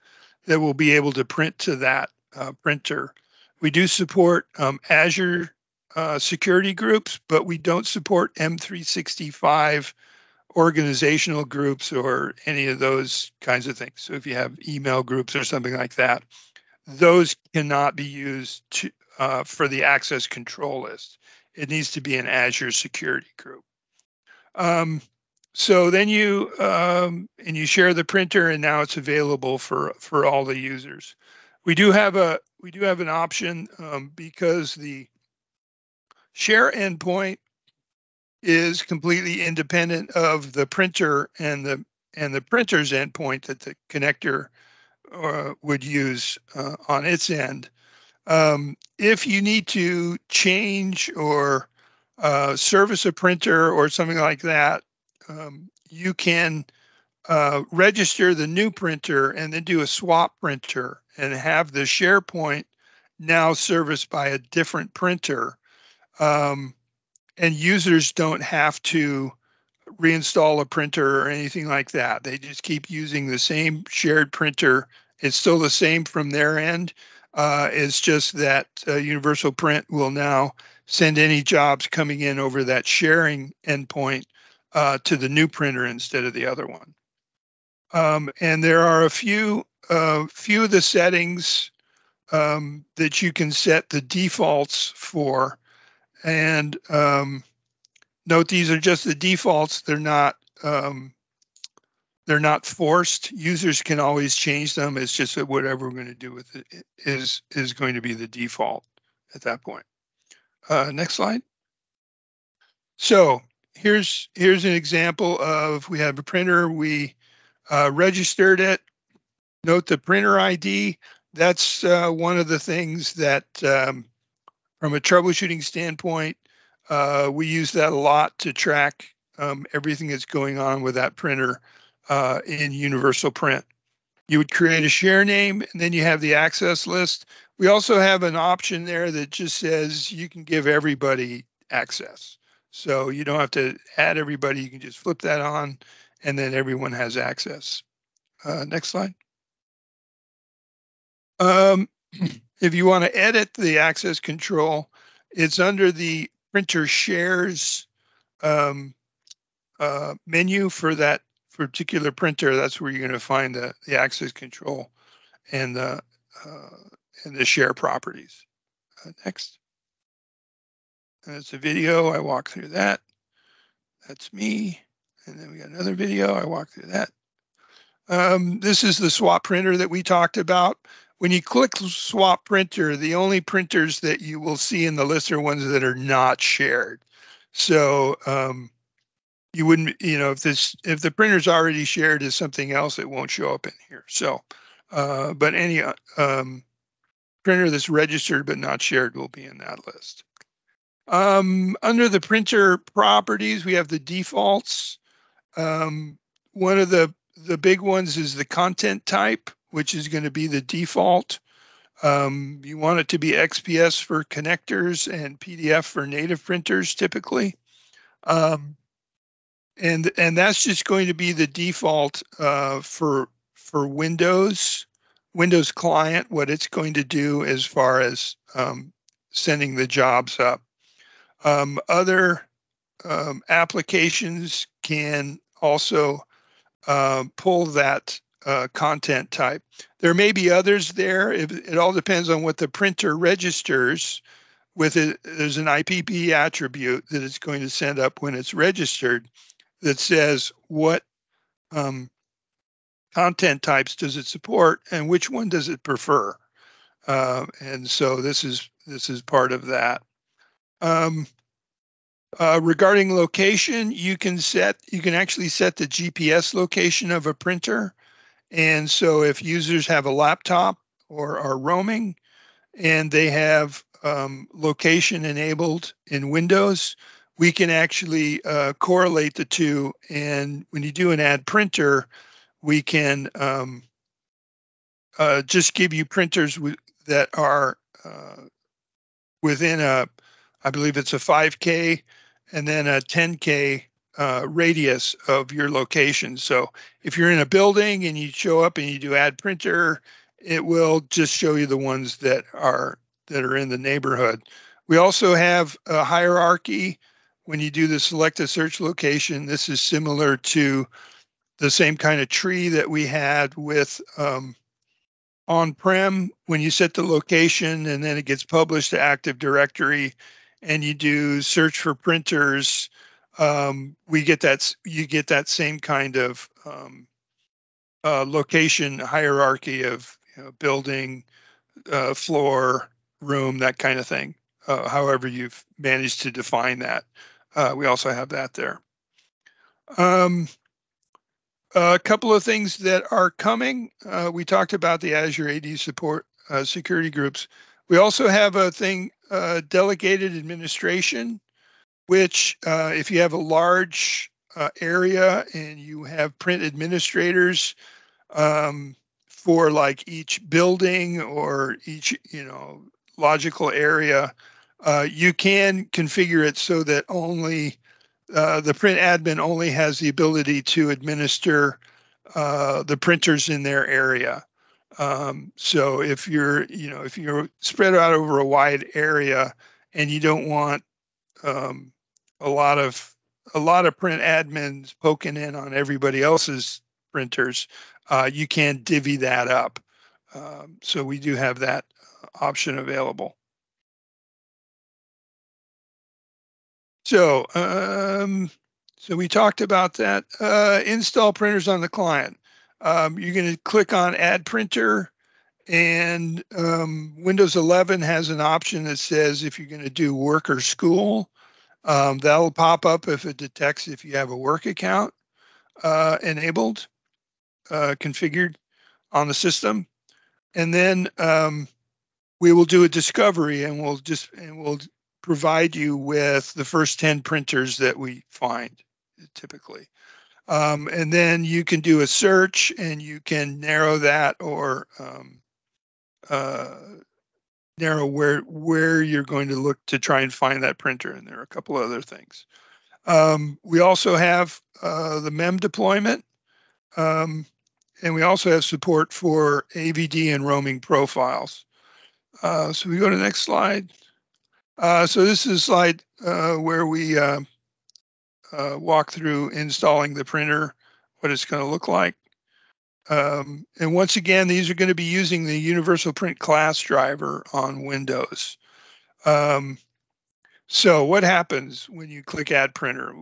will be able to print to that printer. We do support Azure security groups, but we don't support M365 organizational groups or any of those kinds of things. So if you have email groups or something like that, those cannot be used for the access control list. It needs to be an Azure security group. So then you share the printer, and now it's available for all the users. We do have an option because the share endpoint is completely independent of the printer and the printer's endpoint that the connector would use on its end. If you need to change or service a printer or something like that, you can register the new printer and then do a swap printer and have the SharePoint now serviced by a different printer. And users don't have to reinstall a printer or anything like that. They just keep using the same shared printer. It's still the same from their end. It's just that Universal Print will now send any jobs coming in over that sharing endpoint to the new printer instead of the other one. And there are a few of the settings that you can set the defaults for. And note these are just the defaults. They're not forced. Users can always change them. It's just that whatever we're going to do with it is going to be the default at that point. Next slide. So here's an example of we have a printer. We registered it. Note the printer ID. That's one of the things that from a troubleshooting standpoint, we use that a lot to track everything that's going on with that printer in Universal Print. You would create a share name, and then you have the access list. We also have an option there that just says you can give everybody access. So you don't have to add everybody. You can just flip that on, and then everyone has access. Next slide. If you want to edit the access control, it's under the printer shares menu for that particular printer. That's where you're going to find the access control and the share properties. Next. And it's a video. I walk through that. That's me. And then we got another video. I walk through that. This is the swap printer that we talked about. When you click swap printer, the only printers that you will see in the list are ones that are not shared. So you wouldn't, if the printer's already shared as something else, it won't show up in here. So but any printer that's registered but not shared will be in that list. Under the printer properties, we have the defaults. One of the big ones is the content type, which is going to be the default. You want it to be XPS for connectors and PDF for native printers typically. And that's just going to be the default for Windows client, what it's going to do as far as sending the jobs up. Other applications can also pull that content type. There may be others there. It all depends on what the printer registers with it. There's an IPP attribute that it's going to send up when it's registered that says what content types does it support and which one does it prefer. And so this is part of that. Regarding location, you can actually set the GPS location of a printer. And so if users have a laptop or are roaming and they have location enabled in Windows, we can actually correlate the two. And when you do an add printer, we can just give you printers that are within I believe it's a 5K and then a 10K radius of your location. So if you're in a building and you show up and you do add printer, it will just show you the ones that are in the neighborhood. We also have a hierarchy. When you do the select a search location, this is similar to the same kind of tree that we had with on-prem. When you set the location and then it gets published to Active Directory and you do search for printers, you get that same kind of location hierarchy of building, floor, room, that kind of thing. However you've managed to define that. We also have that there. A couple of things that are coming. We talked about the Azure AD support security groups. We also have a thing, delegated administration, which if you have a large area and you have print administrators for like each building or each logical area, you can configure it so that only the print admin only has the ability to administer the printers in their area. So if you're spread out over a wide area and you don't want a lot of print admins poking in on everybody else's printers, you can divvy that up. So we do have that option available. So, so we talked about that. Install printers on the client. You're going to click on Add Printer, and Windows 11 has an option that says if you're going to do work or school, that'll pop up if it detects if you have a work account enabled, configured on the system, and then we will do a discovery, and we'll provide you with the first 10 printers that we find typically. And then you can do a search and you can narrow that or narrow where you're going to look to try and find that printer. And there are a couple other things. We also have the MEM deployment. And we also have support for AVD and roaming profiles. So we go to the next slide. So this is a slide where we walk through installing the printer, what it's going to look like. And once again, these are going to be using the Universal Print class driver on Windows. So what happens when you click Add Printer?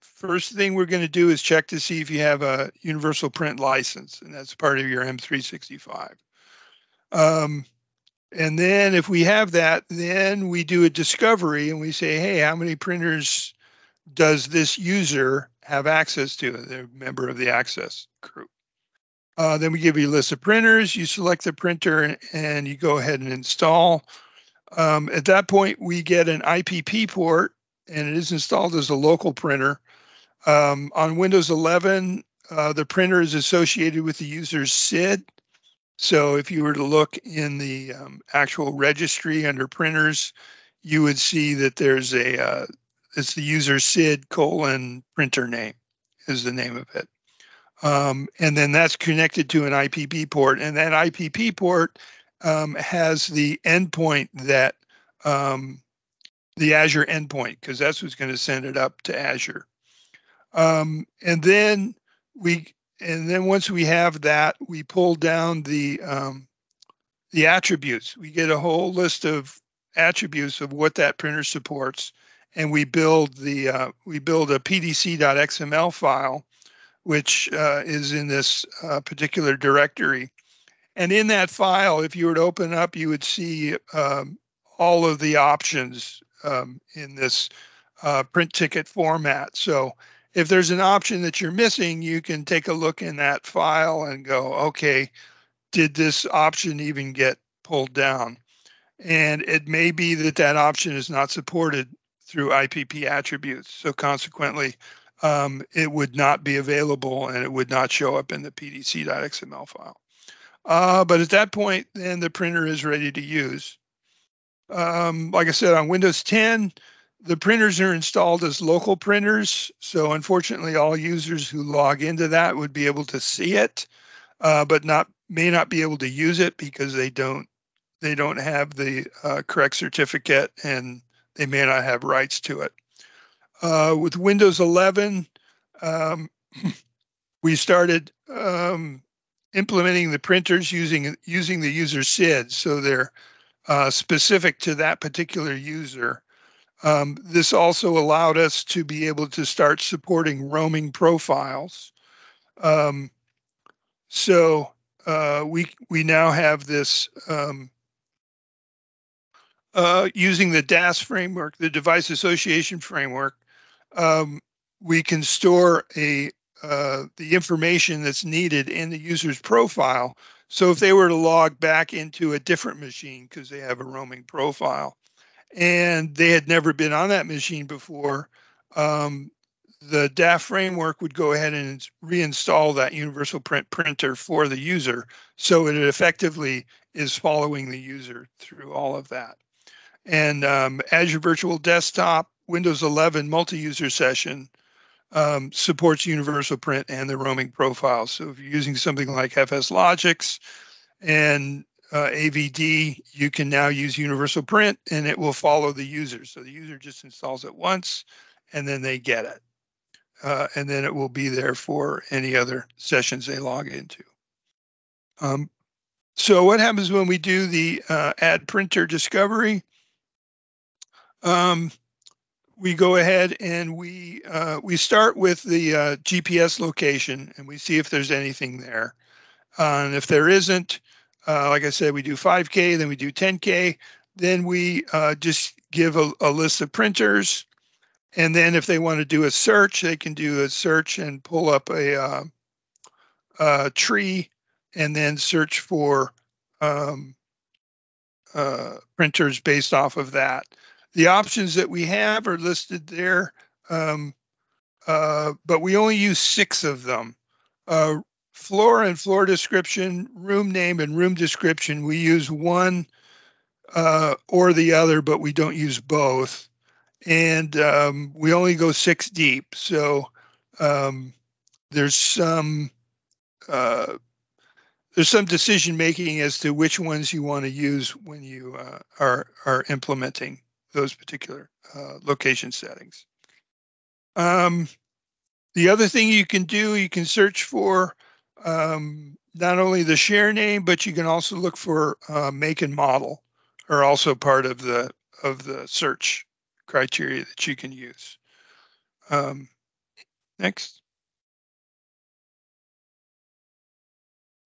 First thing we're going to do is check to see if you have a Universal Print license, and that's part of your M365. And then if we have that, then we do a discovery and we say, hey, how many printers does this user have access to? They're a member of the access group. Then we give you a list of printers. You select the printer and you go ahead and install. At that point, we get an IPP port, and it is installed as a local printer. On Windows 11, the printer is associated with the user's SID. So if you were to look in the actual registry under printers, you would see that there's it's the user SID : printer name is the name of it. And then that's connected to an IPP port, and that IPP port has the endpoint that the Azure endpoint, because that's what's going to send it up to Azure. And then once we have that, we pull down the attributes. We get a whole list of attributes of what that printer supports, and we build a pdc.xml file, which is in this particular directory. And in that file, if you were to open up, you would see all of the options in this print ticket format. So if there's an option that you're missing, you can take a look in that file and go, okay, did this option even get pulled down? And it may be that that option is not supported through IPP attributes. So consequently, it would not be available and it would not show up in the pdc.xml file. But at that point, then the printer is ready to use. Like I said, on Windows 10, the printers are installed as local printers. So unfortunately, all users who log into that would be able to see it, but may not be able to use it because they don't have the correct certificate and they may not have rights to it. With Windows 11, we started implementing the printers using the user SID, so they're specific to that particular user. This also allowed us to be able to start supporting roaming profiles. So we now have this using the DAS framework, the device association framework. We can store the information that's needed in the user's profile. So if they were to log back into a different machine because they have a roaming profile and they had never been on that machine before, the DAF framework would go ahead and reinstall that universal print printer for the user. So it effectively is following the user through all of that. And Azure Virtual Desktop, Windows 11 multi-user session supports universal print and the roaming profile. So if you're using something like FSLogix and AVD, you can now use universal print and it will follow the user. So the user just installs it once and then they get it. And then it will be there for any other sessions they log into. So what happens when we do the add printer discovery? We go ahead and we start with the GPS location and we see if there's anything there. And if there isn't, like I said, we do 5K, then we do 10K, then we just give a list of printers. And then if they want to do a search, they can do a search and pull up a tree and then search for printers based off of that. The options that we have are listed there, but we only use 6 of them. Floor and floor description, room name and room description, we use one or the other, but we don't use both. And we only go 6 deep. So there's some decision making as to which ones you want to use when you are implementing those particular location settings. The other thing you can do, you can search for not only the share name, but you can also look for make and model are also part of the search criteria that you can use. Next.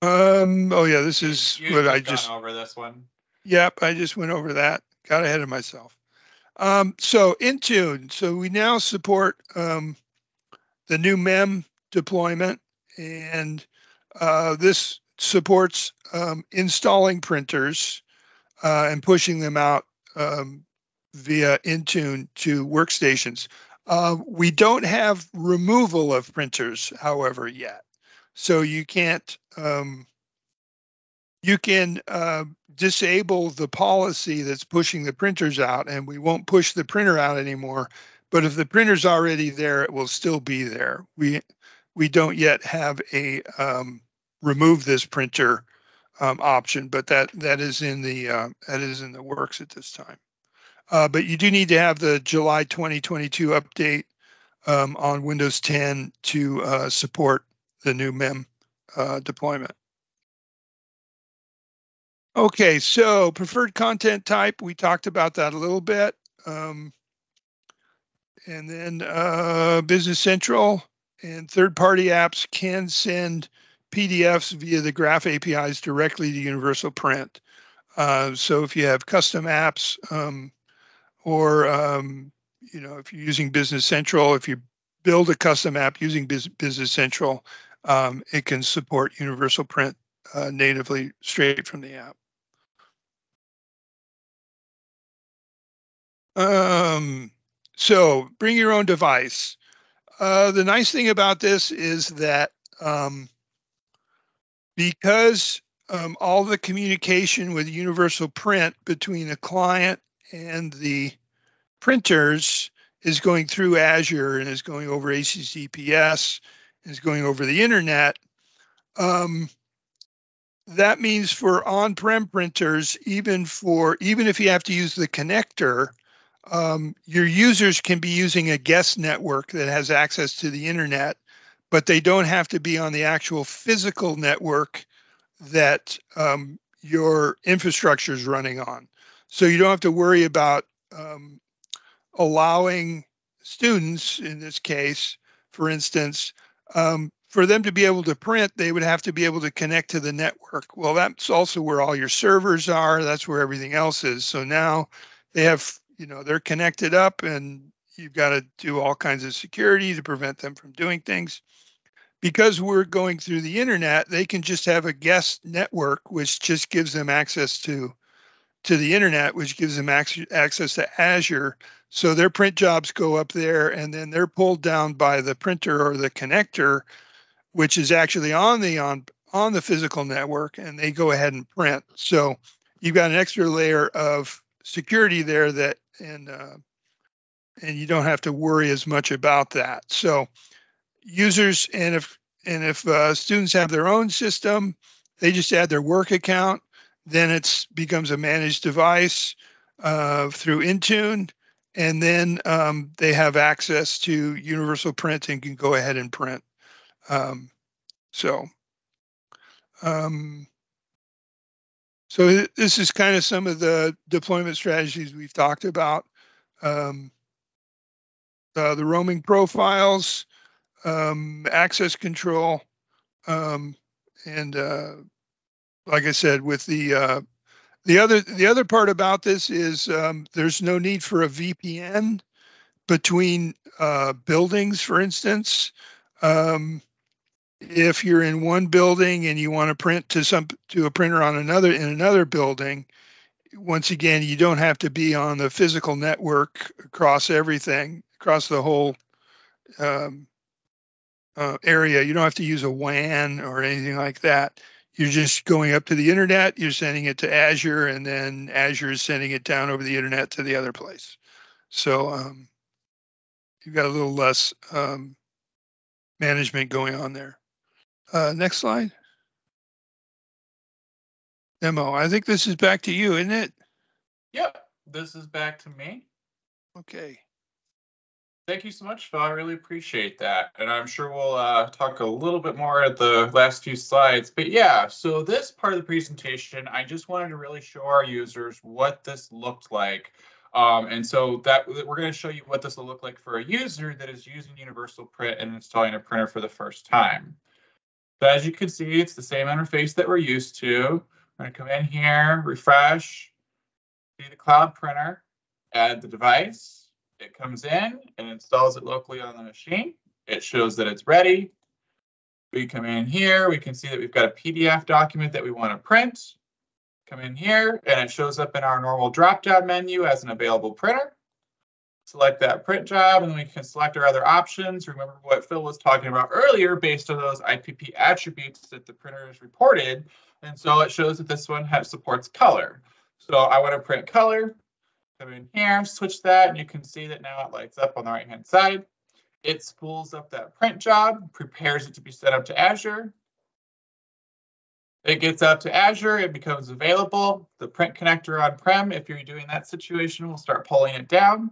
Oh yeah, this is what I just over this one. Yep, I just went over that. Got ahead of myself. So Intune. So we now support the new MEM deployment, and This supports installing printers and pushing them out via Intune to workstations. We don't have removal of printers, however, yet. So you can't, you can disable the policy that's pushing the printers out, and we won't push the printer out anymore. But if the printer's already there, it will still be there. We don't yet have a remove this printer option, but that is in the works at this time. But you do need to have the July 2022 update on Windows 10 to support the new MEM deployment. Okay, so preferred content type, we talked about that a little bit. And then Business Central and third-party apps can send PDFs via the Graph APIs directly to Universal Print. So if you have custom apps or if you're using Business Central, if you build a custom app using Business Central, it can support Universal Print natively straight from the app. So bring your own device. The nice thing about this is that because all the communication with Universal Print between the client and the printers is going through Azure and is going over HTTPS, is going over the internet. That means for on-prem printers, even if you have to use the connector, your users can be using a guest network that has access to the internet, but they don't have to be on the actual physical network that your infrastructure is running on. So you don't have to worry about allowing students, in this case, for instance, for them to be able to print, they would have to be able to connect to the network. Well, that's also where all your servers are. That's where everything else is. So now they have, they're connected up, and you've got to do all kinds of security to prevent them from doing things. Because we're going through the internet, they can just have a guest network, which just gives them access to the internet, which gives them access to Azure. So their print jobs go up there, and then they're pulled down by the printer or the connector, which is actually on the physical network, and they go ahead and print. So you've got an extra layer of security there and you don't have to worry as much about that. So users, and if students have their own system, they just add their work account. Then it becomes a managed device through Intune, and then they have access to Universal Print and can go ahead and print. So this is kind of some of the deployment strategies we've talked about. The roaming profiles, access control, and like I said, with the other part about this is there's no need for a VPN between buildings, for instance. If you're in one building and you want to print to a printer in another building, once again, you don't have to be on the physical network across the whole area. You don't have to use a WAN or anything like that. You're just going up to the internet, you're sending it to Azure, and then Azure is sending it down over the internet to the other place. So you've got a little less management going on there. Next slide. Demo. I think this is back to you, isn't it? Yep, this is back to me. Okay. Thank you so much, Phil. I really appreciate that. And I'm sure we'll talk a little bit more at the last few slides. But yeah, so this part of the presentation, I just wanted to really show our users what this looked like. And so that we're going to show you what this will look like for a user that is using Universal Print and installing a printer for the first time. So as you can see, it's the same interface that we're used to. I'm going to come in here, refresh, see the cloud printer, add the device. It comes in and installs it locally on the machine. It shows that it's ready. We come in here, we can see that we've got a PDF document that we want to print. Come in here, and it shows up in our normal drop-down menu as an available printer. Select that print job, and then we can select our other options. Remember what Phil was talking about earlier based on those IPP attributes that the printer has reported. And so it shows that this one supports color. So I want to print color. Come in here, switch that, and you can see that now it lights up on the right-hand side. It spools up that print job, prepares it to be set up to Azure. It gets up to Azure, it becomes available. The print connector on-prem, if you're doing that situation, will start pulling it down.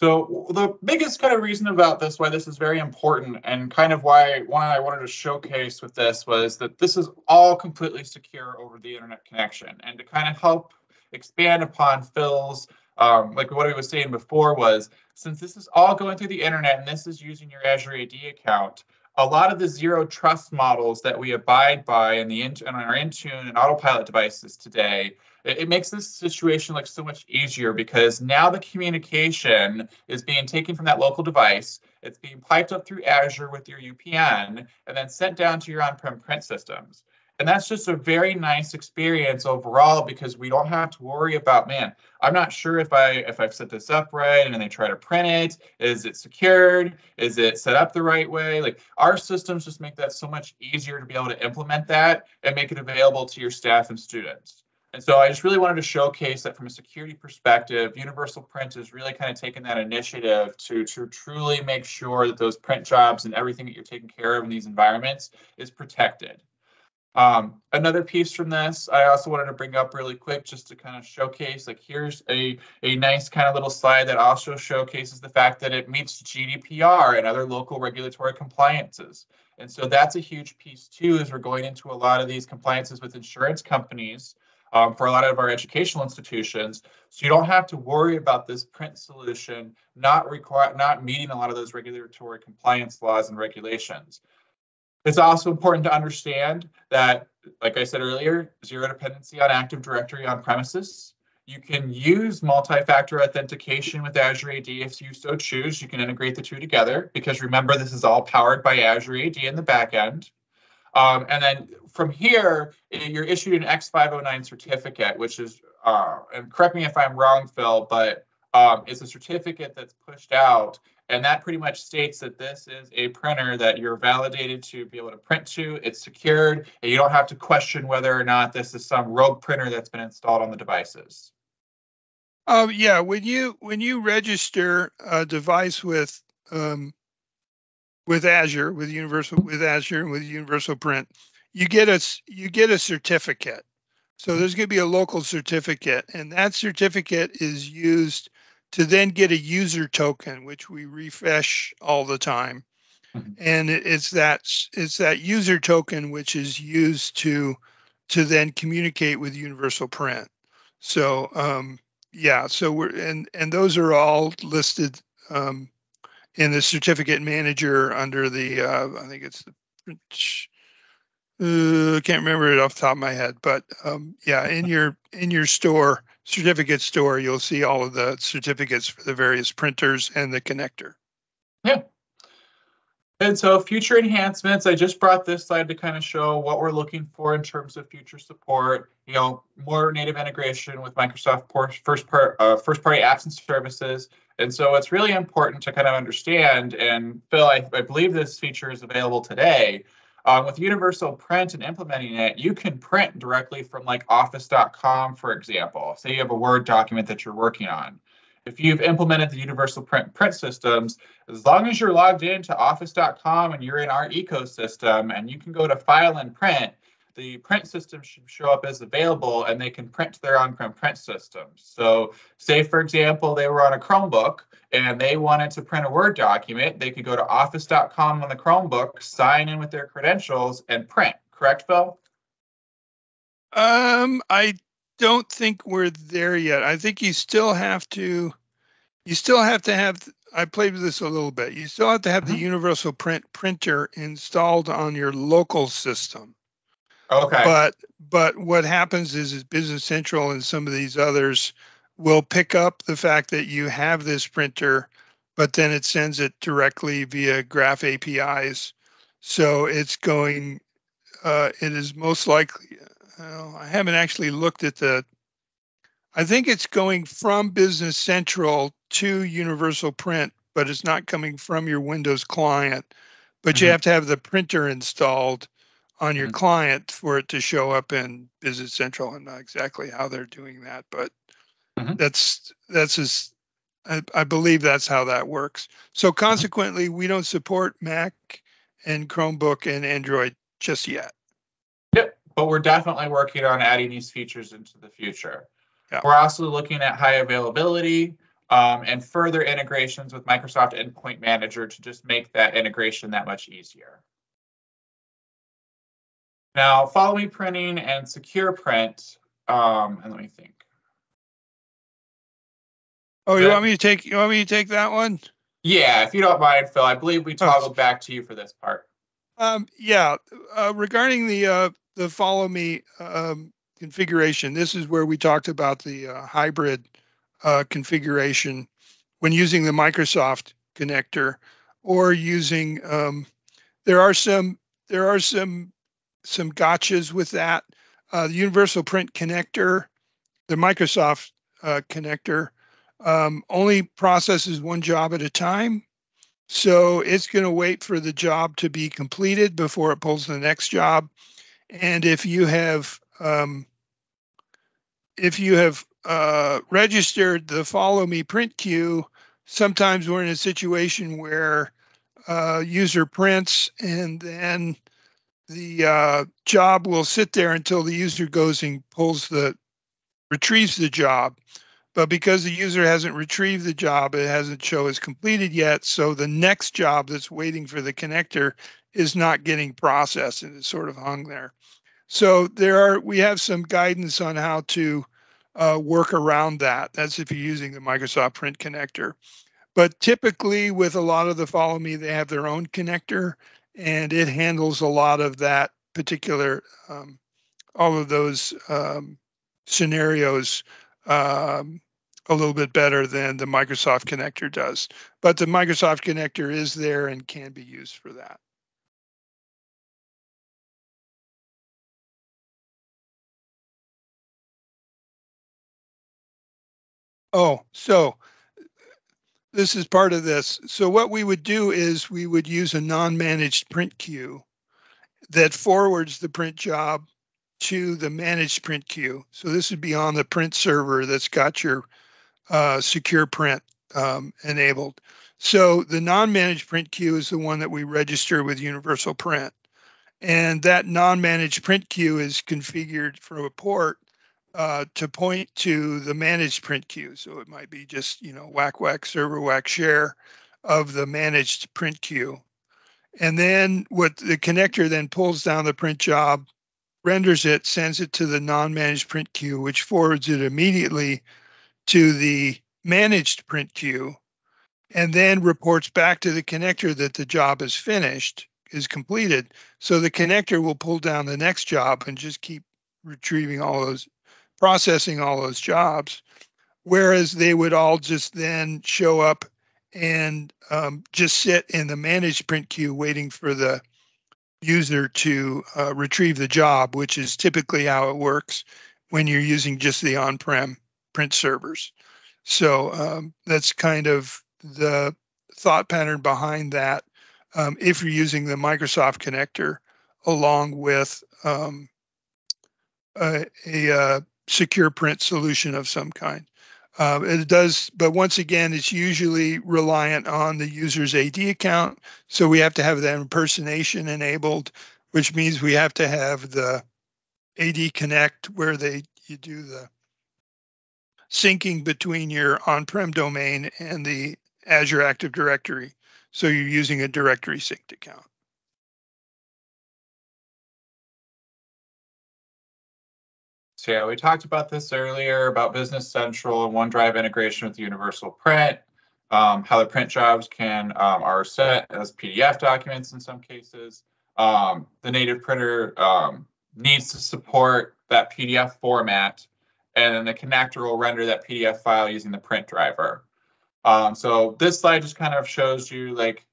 So the biggest kind of reason about this, why this is very important, and kind of why I wanted to showcase with this was that this is all completely secure over the internet connection. And to kind of help expand upon Phil's, like what he was saying before was, since this is all going through the internet and this is using your Azure AD account, a lot of the zero trust models that we abide by in our Intune and Autopilot devices today, it makes this situation look so much easier because now the communication is being taken from that local device, it's being piped up through Azure with your UPN, and then sent down to your on-prem print systems. And that's just a very nice experience overall because we don't have to worry about, man, I'm not sure if I've set this up right and then they try to print it. Is it secured? Is it set up the right way? Like our systems just make that so much easier to be able to implement that and make it available to your staff and students. And so I just really wanted to showcase that from a security perspective, Universal Print is really kind of taking that initiative to truly make sure that those print jobs and everything that you're taking care of in these environments is protected. Another piece from this, I also wanted to bring up really quick just to kind of showcase, like here's a nice kind of little slide that also showcases the fact that it meets GDPR and other local regulatory compliances. And so that's a huge piece too, as we're going into a lot of these compliances with insurance companies for a lot of our educational institutions. So you don't have to worry about this print solution not meeting a lot of those regulatory compliance laws and regulations. It's also important to understand that, like I said earlier, zero dependency on Active Directory on premises. You can use multi-factor authentication with Azure AD if you so choose. You can integrate the two together because remember, this is all powered by Azure AD in the back end. And then from here, you're issued an X509 certificate, which is, and correct me if I'm wrong, Phil, but it's a certificate that's pushed out. And that pretty much states that this is a printer that you're validated to be able to print to. It's secured, and you don't have to question whether or not this is some rogue printer that's been installed on the devices. Yeah, when you register a device with Azure, with Azure, and with Universal Print, you get a certificate. So there's going to be a local certificate, and that certificate is used to then get a user token, which we refresh all the time. Mm-hmm. And it's that user token which is used to then communicate with Universal Print. So yeah, so and those are all listed in the certificate manager under the I think it's the I can't remember it off the top of my head, but yeah, in your store, certificate store, you'll see all of the certificates for the various printers and the connector. Yeah. And so future enhancements, I just brought this slide to kind of show what we're looking for in terms of future support, more native integration with Microsoft first-party apps and services. And so it's really important to kind of understand, and Phil, I believe this feature is available today. With Universal Print and implementing it, you can print directly from like office.com, for example. Say you have a Word document that you're working on. If you've implemented the Universal Print systems, as long as you're logged into office.com and you're in our ecosystem and you can go to File and Print, the print system should show up as available and they can print to their on-prem print systems. So say, for example, they were on a Chromebook and they wanted to print a Word document, they could go to office.com on the Chromebook, sign in with their credentials and print. Correct, Phil? I don't think we're there yet. I think you still have to have, I played with this a little bit. You still have to have the Universal Print printer installed on your local system. Okay. But what happens is Business Central and some of these others will pick up the fact that you have this printer, but then it sends it directly via Graph APIs. So it's going, it is most likely, I haven't actually looked at I think it's going from Business Central to Universal Print, but it's not coming from your Windows client. But you Mhm, have to have the printer installed on your mhm, client for it to show up in Business Central. I'm not exactly how they're doing that, but mhm, that's just I believe that's how that works. So mhm. consequently, we don't support Mac and Chromebook and Android just yet. Yep, but we're definitely working on adding these features into the future. Yeah. We're also looking at high availability and further integrations with Microsoft Endpoint Manager to just make that integration that much easier. Now, follow me printing and secure print, and let me think. Oh, That, you want me to take that one? yeah, if you don't mind, Phil, I believe we Oh, toggled back to you for this part. yeah. Regarding the follow me configuration, this is where we talked about the hybrid configuration when using the Microsoft connector or using there are some there are some gotchas with that. The Universal Print connector, the Microsoft connector, only processes one job at a time. So it's going to wait for the job to be completed before it pulls the next job. And if you have registered the follow me print queue, sometimes we're in a situation where user prints and then the job will sit there until the user goes and retrieves the job. But because the user hasn't retrieved the job, it hasn't show as completed yet. So the next job that's waiting for the connector is not getting processed and it's sort of hung there. So we have some guidance on how to work around that. That's if you're using the Microsoft Print connector. But typically with a lot of the follow me, they have their own connector and it handles a lot of that particular, all of those scenarios a little bit better than the Microsoft connector does. But the Microsoft connector is there and can be used for that. Oh, so this is part of this. So what we would do is we would use a non-managed print queue that forwards the print job to the managed print queue. So this would be on the print server that's got your secure print enabled. So the non-managed print queue is the one that we register with Universal Print. And that non-managed print queue is configured from a port to point to the managed print queue. So it might be just, whack whack server whack share of the managed print queue. And then what the connector then pulls down the print job, renders it, sends it to the non-managed print queue, which forwards it immediately to the managed print queue, and then reports back to the connector that the job is finished, is completed. So the connector will pull down the next job and just keep retrieving processing all those jobs. Whereas they would all just then show up and just sit in the managed print queue waiting for the user to retrieve the job, which is typically how it works when you're using just the on-prem print servers. So that's kind of the thought pattern behind that. If you're using the Microsoft connector along with a secure print solution of some kind. It does, but once again, it's usually reliant on the user's AD account. So we have to have that impersonation enabled, which means we have to have the AD Connect where you do the syncing between your on-prem domain and the Azure Active Directory. So you're using a directory synced account. So yeah, we talked about this earlier about Business Central and OneDrive integration with Universal Print, how the print jobs are set as PDF documents in some cases. The native printer needs to support that PDF format, and then the connector will render that PDF file using the print driver. So this slide just kind of shows you like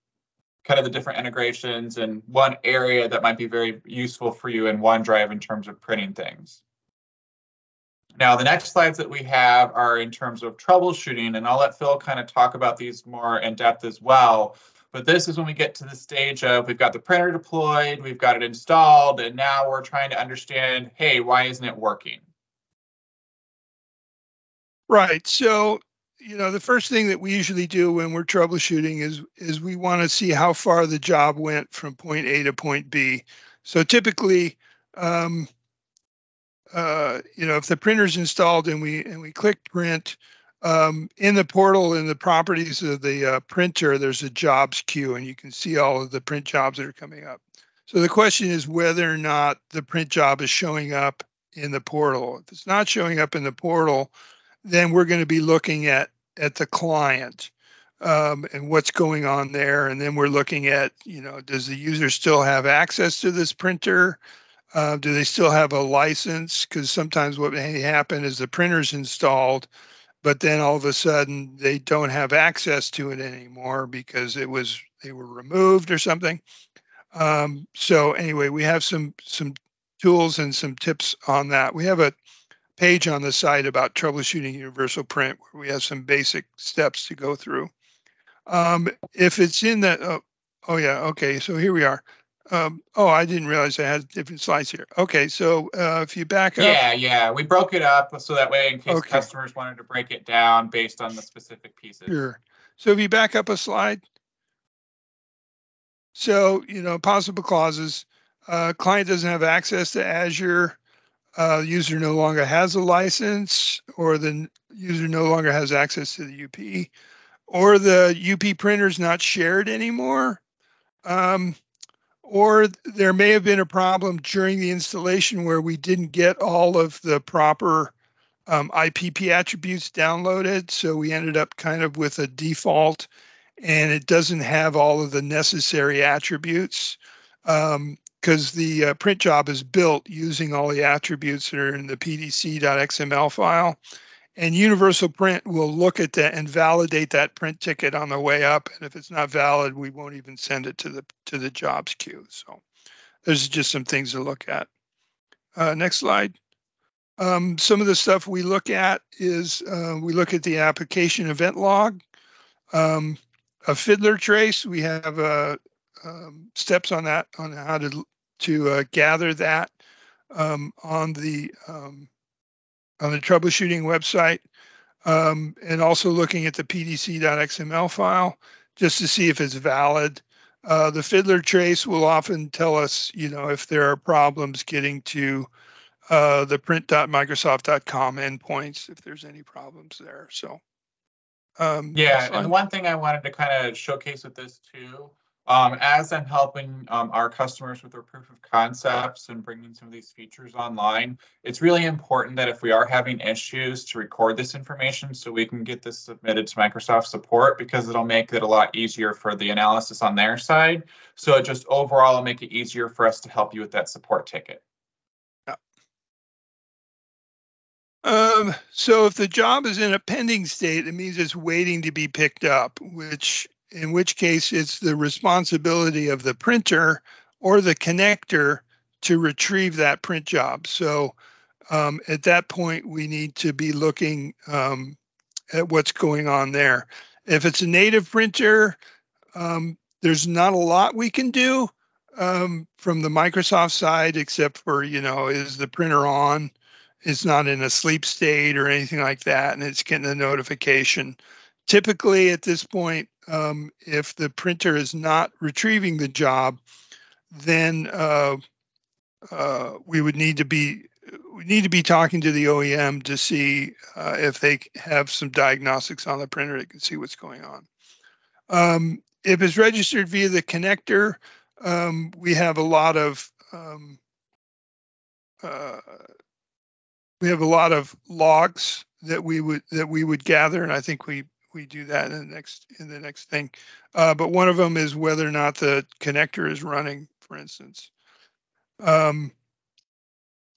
kind of the different integrations and one area that might be very useful for you in OneDrive in terms of printing things. Now, the next slides that we have are in terms of troubleshooting, and I'll let Phil kind of talk about these more in depth as well. But this is when we get to the stage of we've got the printer deployed, we've got it installed, and now we're trying to understand, hey, why isn't it working? Right. So, the first thing that we usually do when we're troubleshooting is we want to see how far the job went from point A to point B. So typically, if the printer's installed and we click print, in the portal in the properties of the printer, there's a jobs queue, and you can see all of the print jobs that are coming up. So the question is whether or not the print job is showing up in the portal. If it's not showing up in the portal, then we're going to be looking at the client and what's going on there, and then we're looking at, does the user still have access to this printer? Do they still have a license? Because sometimes what may happen is the printer's installed, but then all of a sudden they don't have access to it anymore because they were removed or something. So anyway, we have some tools and some tips on that. We have a page on the site about troubleshooting universal print where we have some basic steps to go through. If it's in the, oh yeah, okay, so here we are. I didn't realize I had different slides here. Okay, so if you back up. Yeah, we broke it up so that way in case Okay. customers wanted to break it down based on the specific pieces. Sure. So if you back up a slide. So, possible clauses, client doesn't have access to Azure, user no longer has a license, or the user no longer has access to the UP, or the UP printer is not shared anymore. Or there may have been a problem during the installation where we didn't get all of the proper IPP attributes downloaded. So we ended up kind of with a default, and it doesn't have all of the necessary attributes because the print job is built using all the attributes that are in the pdc.xml file. And Universal Print will look at that and validate that print ticket on the way up. And if it's not valid, we won't even send it to the jobs queue. So there's just some things to look at. Next slide. Some of the stuff we look at is we look at the application event log, a fiddler trace. We have steps on that on how to gather that on the troubleshooting website, and also looking at the pdc.xml file just to see if it's valid. The fiddler trace will often tell us, if there are problems getting to the print.microsoft.com endpoints, if there's any problems there. So, yeah, and the one thing I wanted to kind of showcase with this too, as I'm helping our customers with their proof of concepts and bringing some of these features online, it's really important that if we are having issues to record this information so we can get this submitted to Microsoft support, because it'll make it a lot easier for the analysis on their side. So it just overall will make it easier for us to help you with that support ticket. So if the job is in a pending state, it means it's waiting to be picked up, in which case it's the responsibility of the printer or the connector to retrieve that print job. So at that point, we need to be looking at what's going on there. If it's a native printer, there's not a lot we can do from the Microsoft side, except for, is the printer on? It's not in a sleep state or anything like that, and it's getting a notification. Typically at this point, if the printer is not retrieving the job, then we need to be talking to the OEM to see if they have some diagnostics on the printer that can see what's going on. If it's registered via the connector, we have a lot of logs that we would gather, and I think we do that in the next thing. But one of them is whether or not the connector is running, for instance.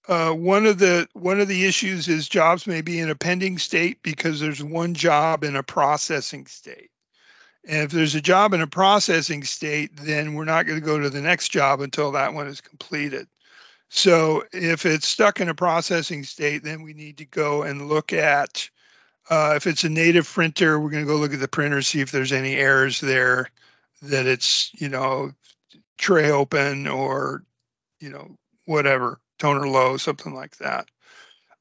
one of the issues is jobs may be in a pending state because there's one job in a processing state. And if there's a job in a processing state, then we're not going to go to the next job until that one is completed. So if it's stuck in a processing state, then we need to go and look at, if it's a native printer, we're going to go look at the printer, see if there's any errors there, that it's, tray open or, whatever, toner low, something like that.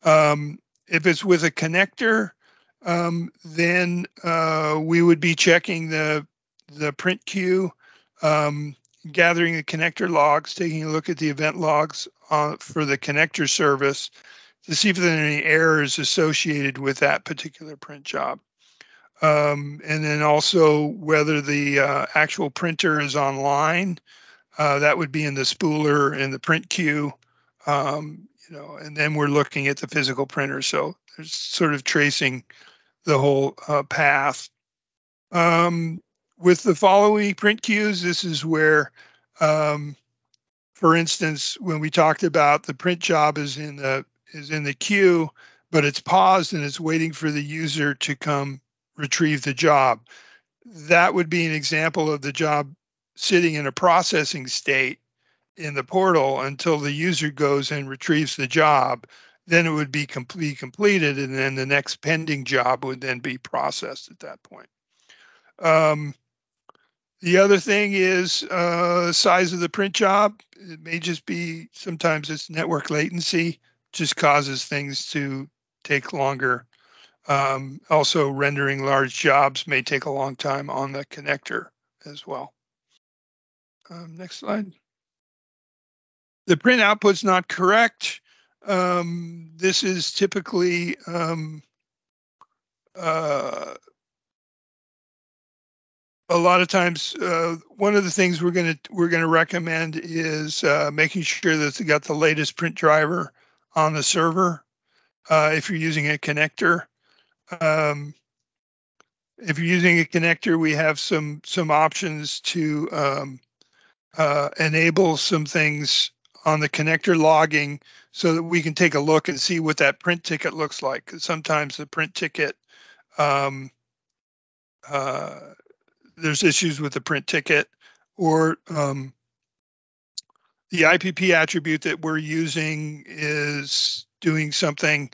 If it's with a connector, then we would be checking the print queue, gathering the connector logs, taking a look at the event logs for the connector service to see if there are any errors associated with that particular print job. And then also whether the actual printer is online. That would be in the spooler and the print queue. And then we're looking at the physical printer. So there's sort of tracing the whole path. With the following print queues, this is where, for instance, when we talked about the print job is in the queue, but it's paused and it's waiting for the user to come retrieve the job. That would be an example of the job sitting in a processing state in the portal until the user goes and retrieves the job. Then it would be completed, and then the next pending job would then be processed at that point. The other thing is size of the print job. It may just be, sometimes it's network latency, just causes things to take longer. Also, rendering large jobs may take a long time on the connector as well. Next slide. The print output's not correct. This is typically a lot of times, one of the things we're gonna recommend is making sure that it's got the latest print driver on the server. If you're using a connector, we have some options to enable some things on the connector logging so that we can take a look and see what that print ticket looks like. Because sometimes the print ticket, there's issues with the print ticket, or the IPP attribute that we're using is doing something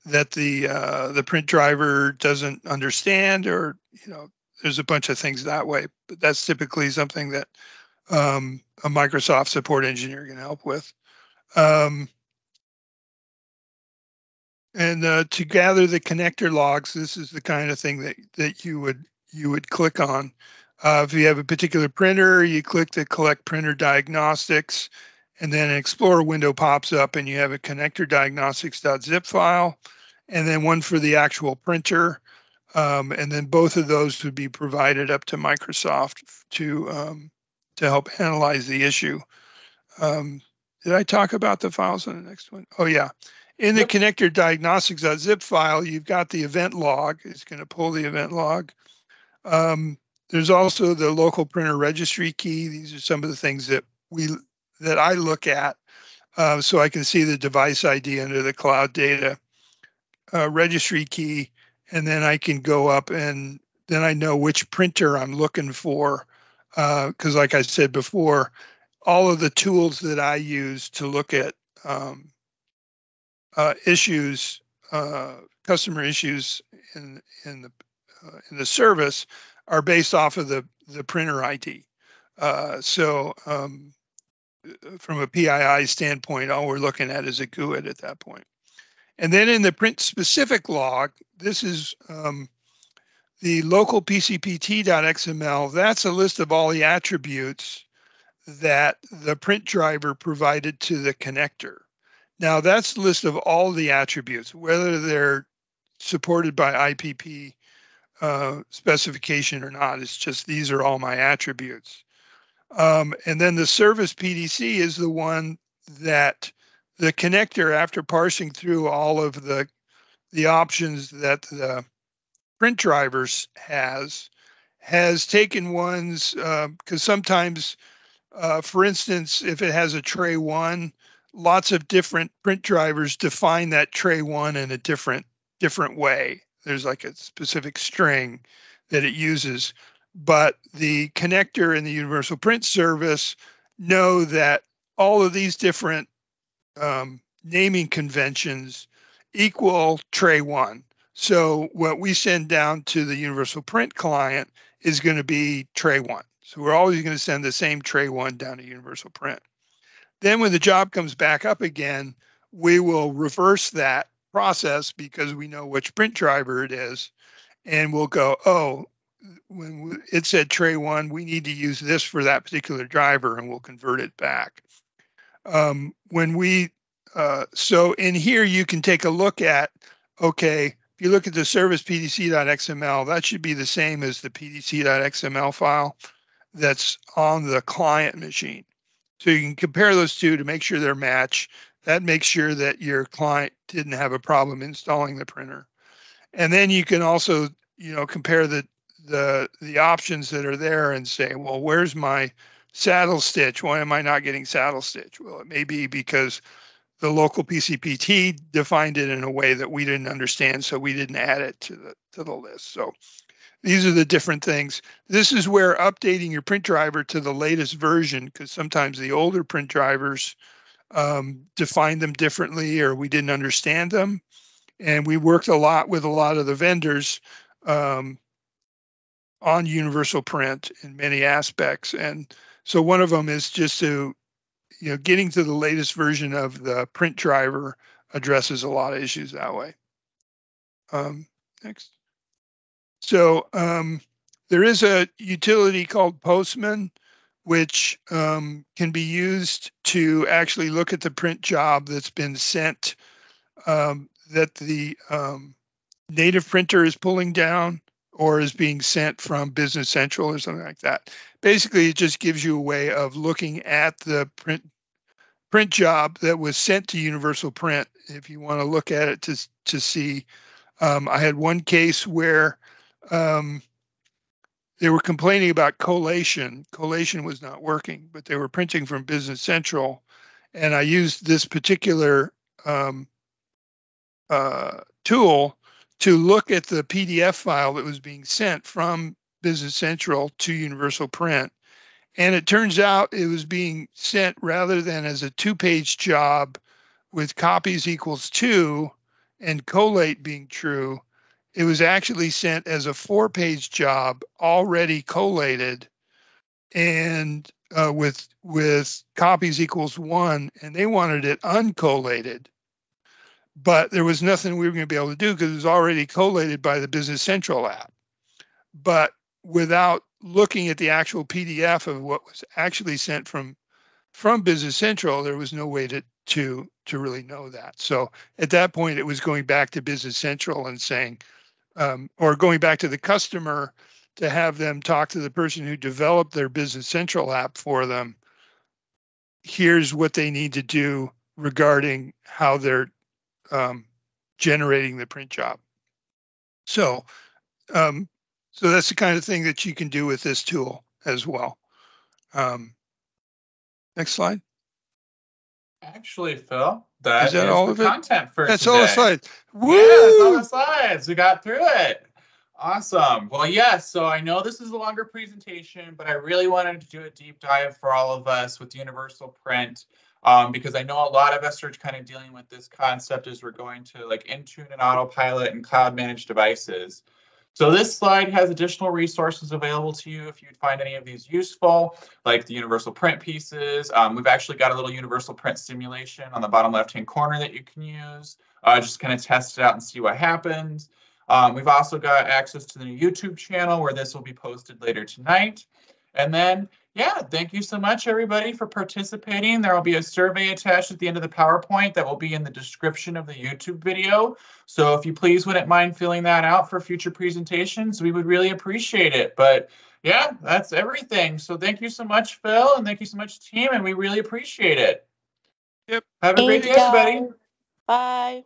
that the print driver doesn't understand, or there's a bunch of things that way. But that's typically something that a Microsoft support engineer can help with. And to gather the connector logs, this is the kind of thing that you would click on. If you have a particular printer, you click the collect printer diagnostics, and then an Explorer window pops up and you have a connector diagnostics.zip file, and then one for the actual printer. And then both of those would be provided up to Microsoft to help analyze the issue. Did I talk about the files on the next one? Oh yeah. In the connector diagnostics.zip file, you've got the event log. It's going to pull the event log. There's also the local printer registry key. These are some of the things that I look at, so I can see the device ID under the cloud data registry key, and then I can go up and then I know which printer I'm looking for. Because like I said before, all of the tools that I use to look at issues, customer issues in the service are based off of the printer ID. So from a PII standpoint, all we're looking at is a GUID at that point. And then in the print specific log, this is the local PCPT.xml. That's a list of all the attributes that the print driver provided to the connector. Now that's a list of all the attributes, whether they're supported by IPP specification or not. It's just, these are all my attributes. And then the service PDC is the one that the connector, after parsing through all of the options that the print drivers has taken ones, because sometimes, for instance, if it has a tray 1, lots of different print drivers define that tray one in a different way. There's like a specific string that it uses, but the connector and the universal print service know that all of these different naming conventions equal tray one. So what we send down to the universal print client is going to be tray one. So we're always going to send the same tray one down to universal print. Then when the job comes back up again, we will reverse that process because we know which print driver it is. And we'll go, oh, when it said tray one, we need to use this for that particular driver, and we'll convert it back. So in here, you can take a look at, okay, if you look at the service pdc.xml, that should be the same as the pdc.xml file that's on the client machine. So you can compare those two to make sure they're matched. That makes sure that your client didn't have a problem installing the printer. And then you can also, compare the options that are there and say, well, where's my saddle stitch? Why am I not getting saddle stitch? Well, it may be because the local PCPT defined it in a way that we didn't understand, so we didn't add it to the list. So these are the different things. This is where updating your print driver to the latest version, because sometimes the older print drivers define them differently, or we didn't understand them. And we worked a lot with a lot of the vendors on universal print in many aspects. And so one of them is just to, getting to the latest version of the print driver addresses a lot of issues that way. Next. So there is a utility called Postman, which can be used to actually look at the print job that's been sent, that the native printer is pulling down or is being sent from Business Central or something like that. Basically, it just gives you a way of looking at the print job that was sent to Universal Print. If you want to look at it to see, I had one case where they were complaining about collation. Collation was not working, but they were printing from Business Central, and I used this particular tool to look at the PDF file that was being sent from Business Central to Universal Print. And it turns out it was being sent rather than as a 2-page job with copies equals 2 and collate being true. It was actually sent as a 4-page job already collated and with copies equals 1, and they wanted it uncollated. But there was nothing we were going to be able to do because it was already collated by the Business Central app. But without looking at the actual PDF of what was actually sent from Business Central, there was no way to really know that. So at that point, it was going back to Business Central and saying, or going back to the customer to have them talk to the person who developed their Business Central app for them. Here's what they need to do regarding how they're generating the print job. So that's the kind of thing that you can do with this tool as well. Next slide. Actually, Phil, that is all the of it? content for That's today. all the slides. Woo! Yeah, that's all the slides. We got through it. Awesome. Well, yes, so I know this is a longer presentation, but I really wanted to do a deep dive for all of us with Universal Print, because I know a lot of us are kind of dealing with this concept as we're going to like Intune and Autopilot and cloud managed devices. So this slide has additional resources available to you if you'd find any of these useful, like the universal print pieces. We've actually got a little universal print simulation on the bottom left-hand corner that you can use. Just kind of test it out and see what happens. We've also got access to the YouTube channel where this will be posted later tonight. And then, yeah, thank you so much, everybody, for participating. There will be a survey attached at the end of the PowerPoint that will be in the description of the YouTube video. So if you please wouldn't mind filling that out for future presentations, we would really appreciate it. But yeah, that's everything. So thank you so much, Phil, and thank you so much, team, and we really appreciate it. Yep. Have a great day, everybody. Bye.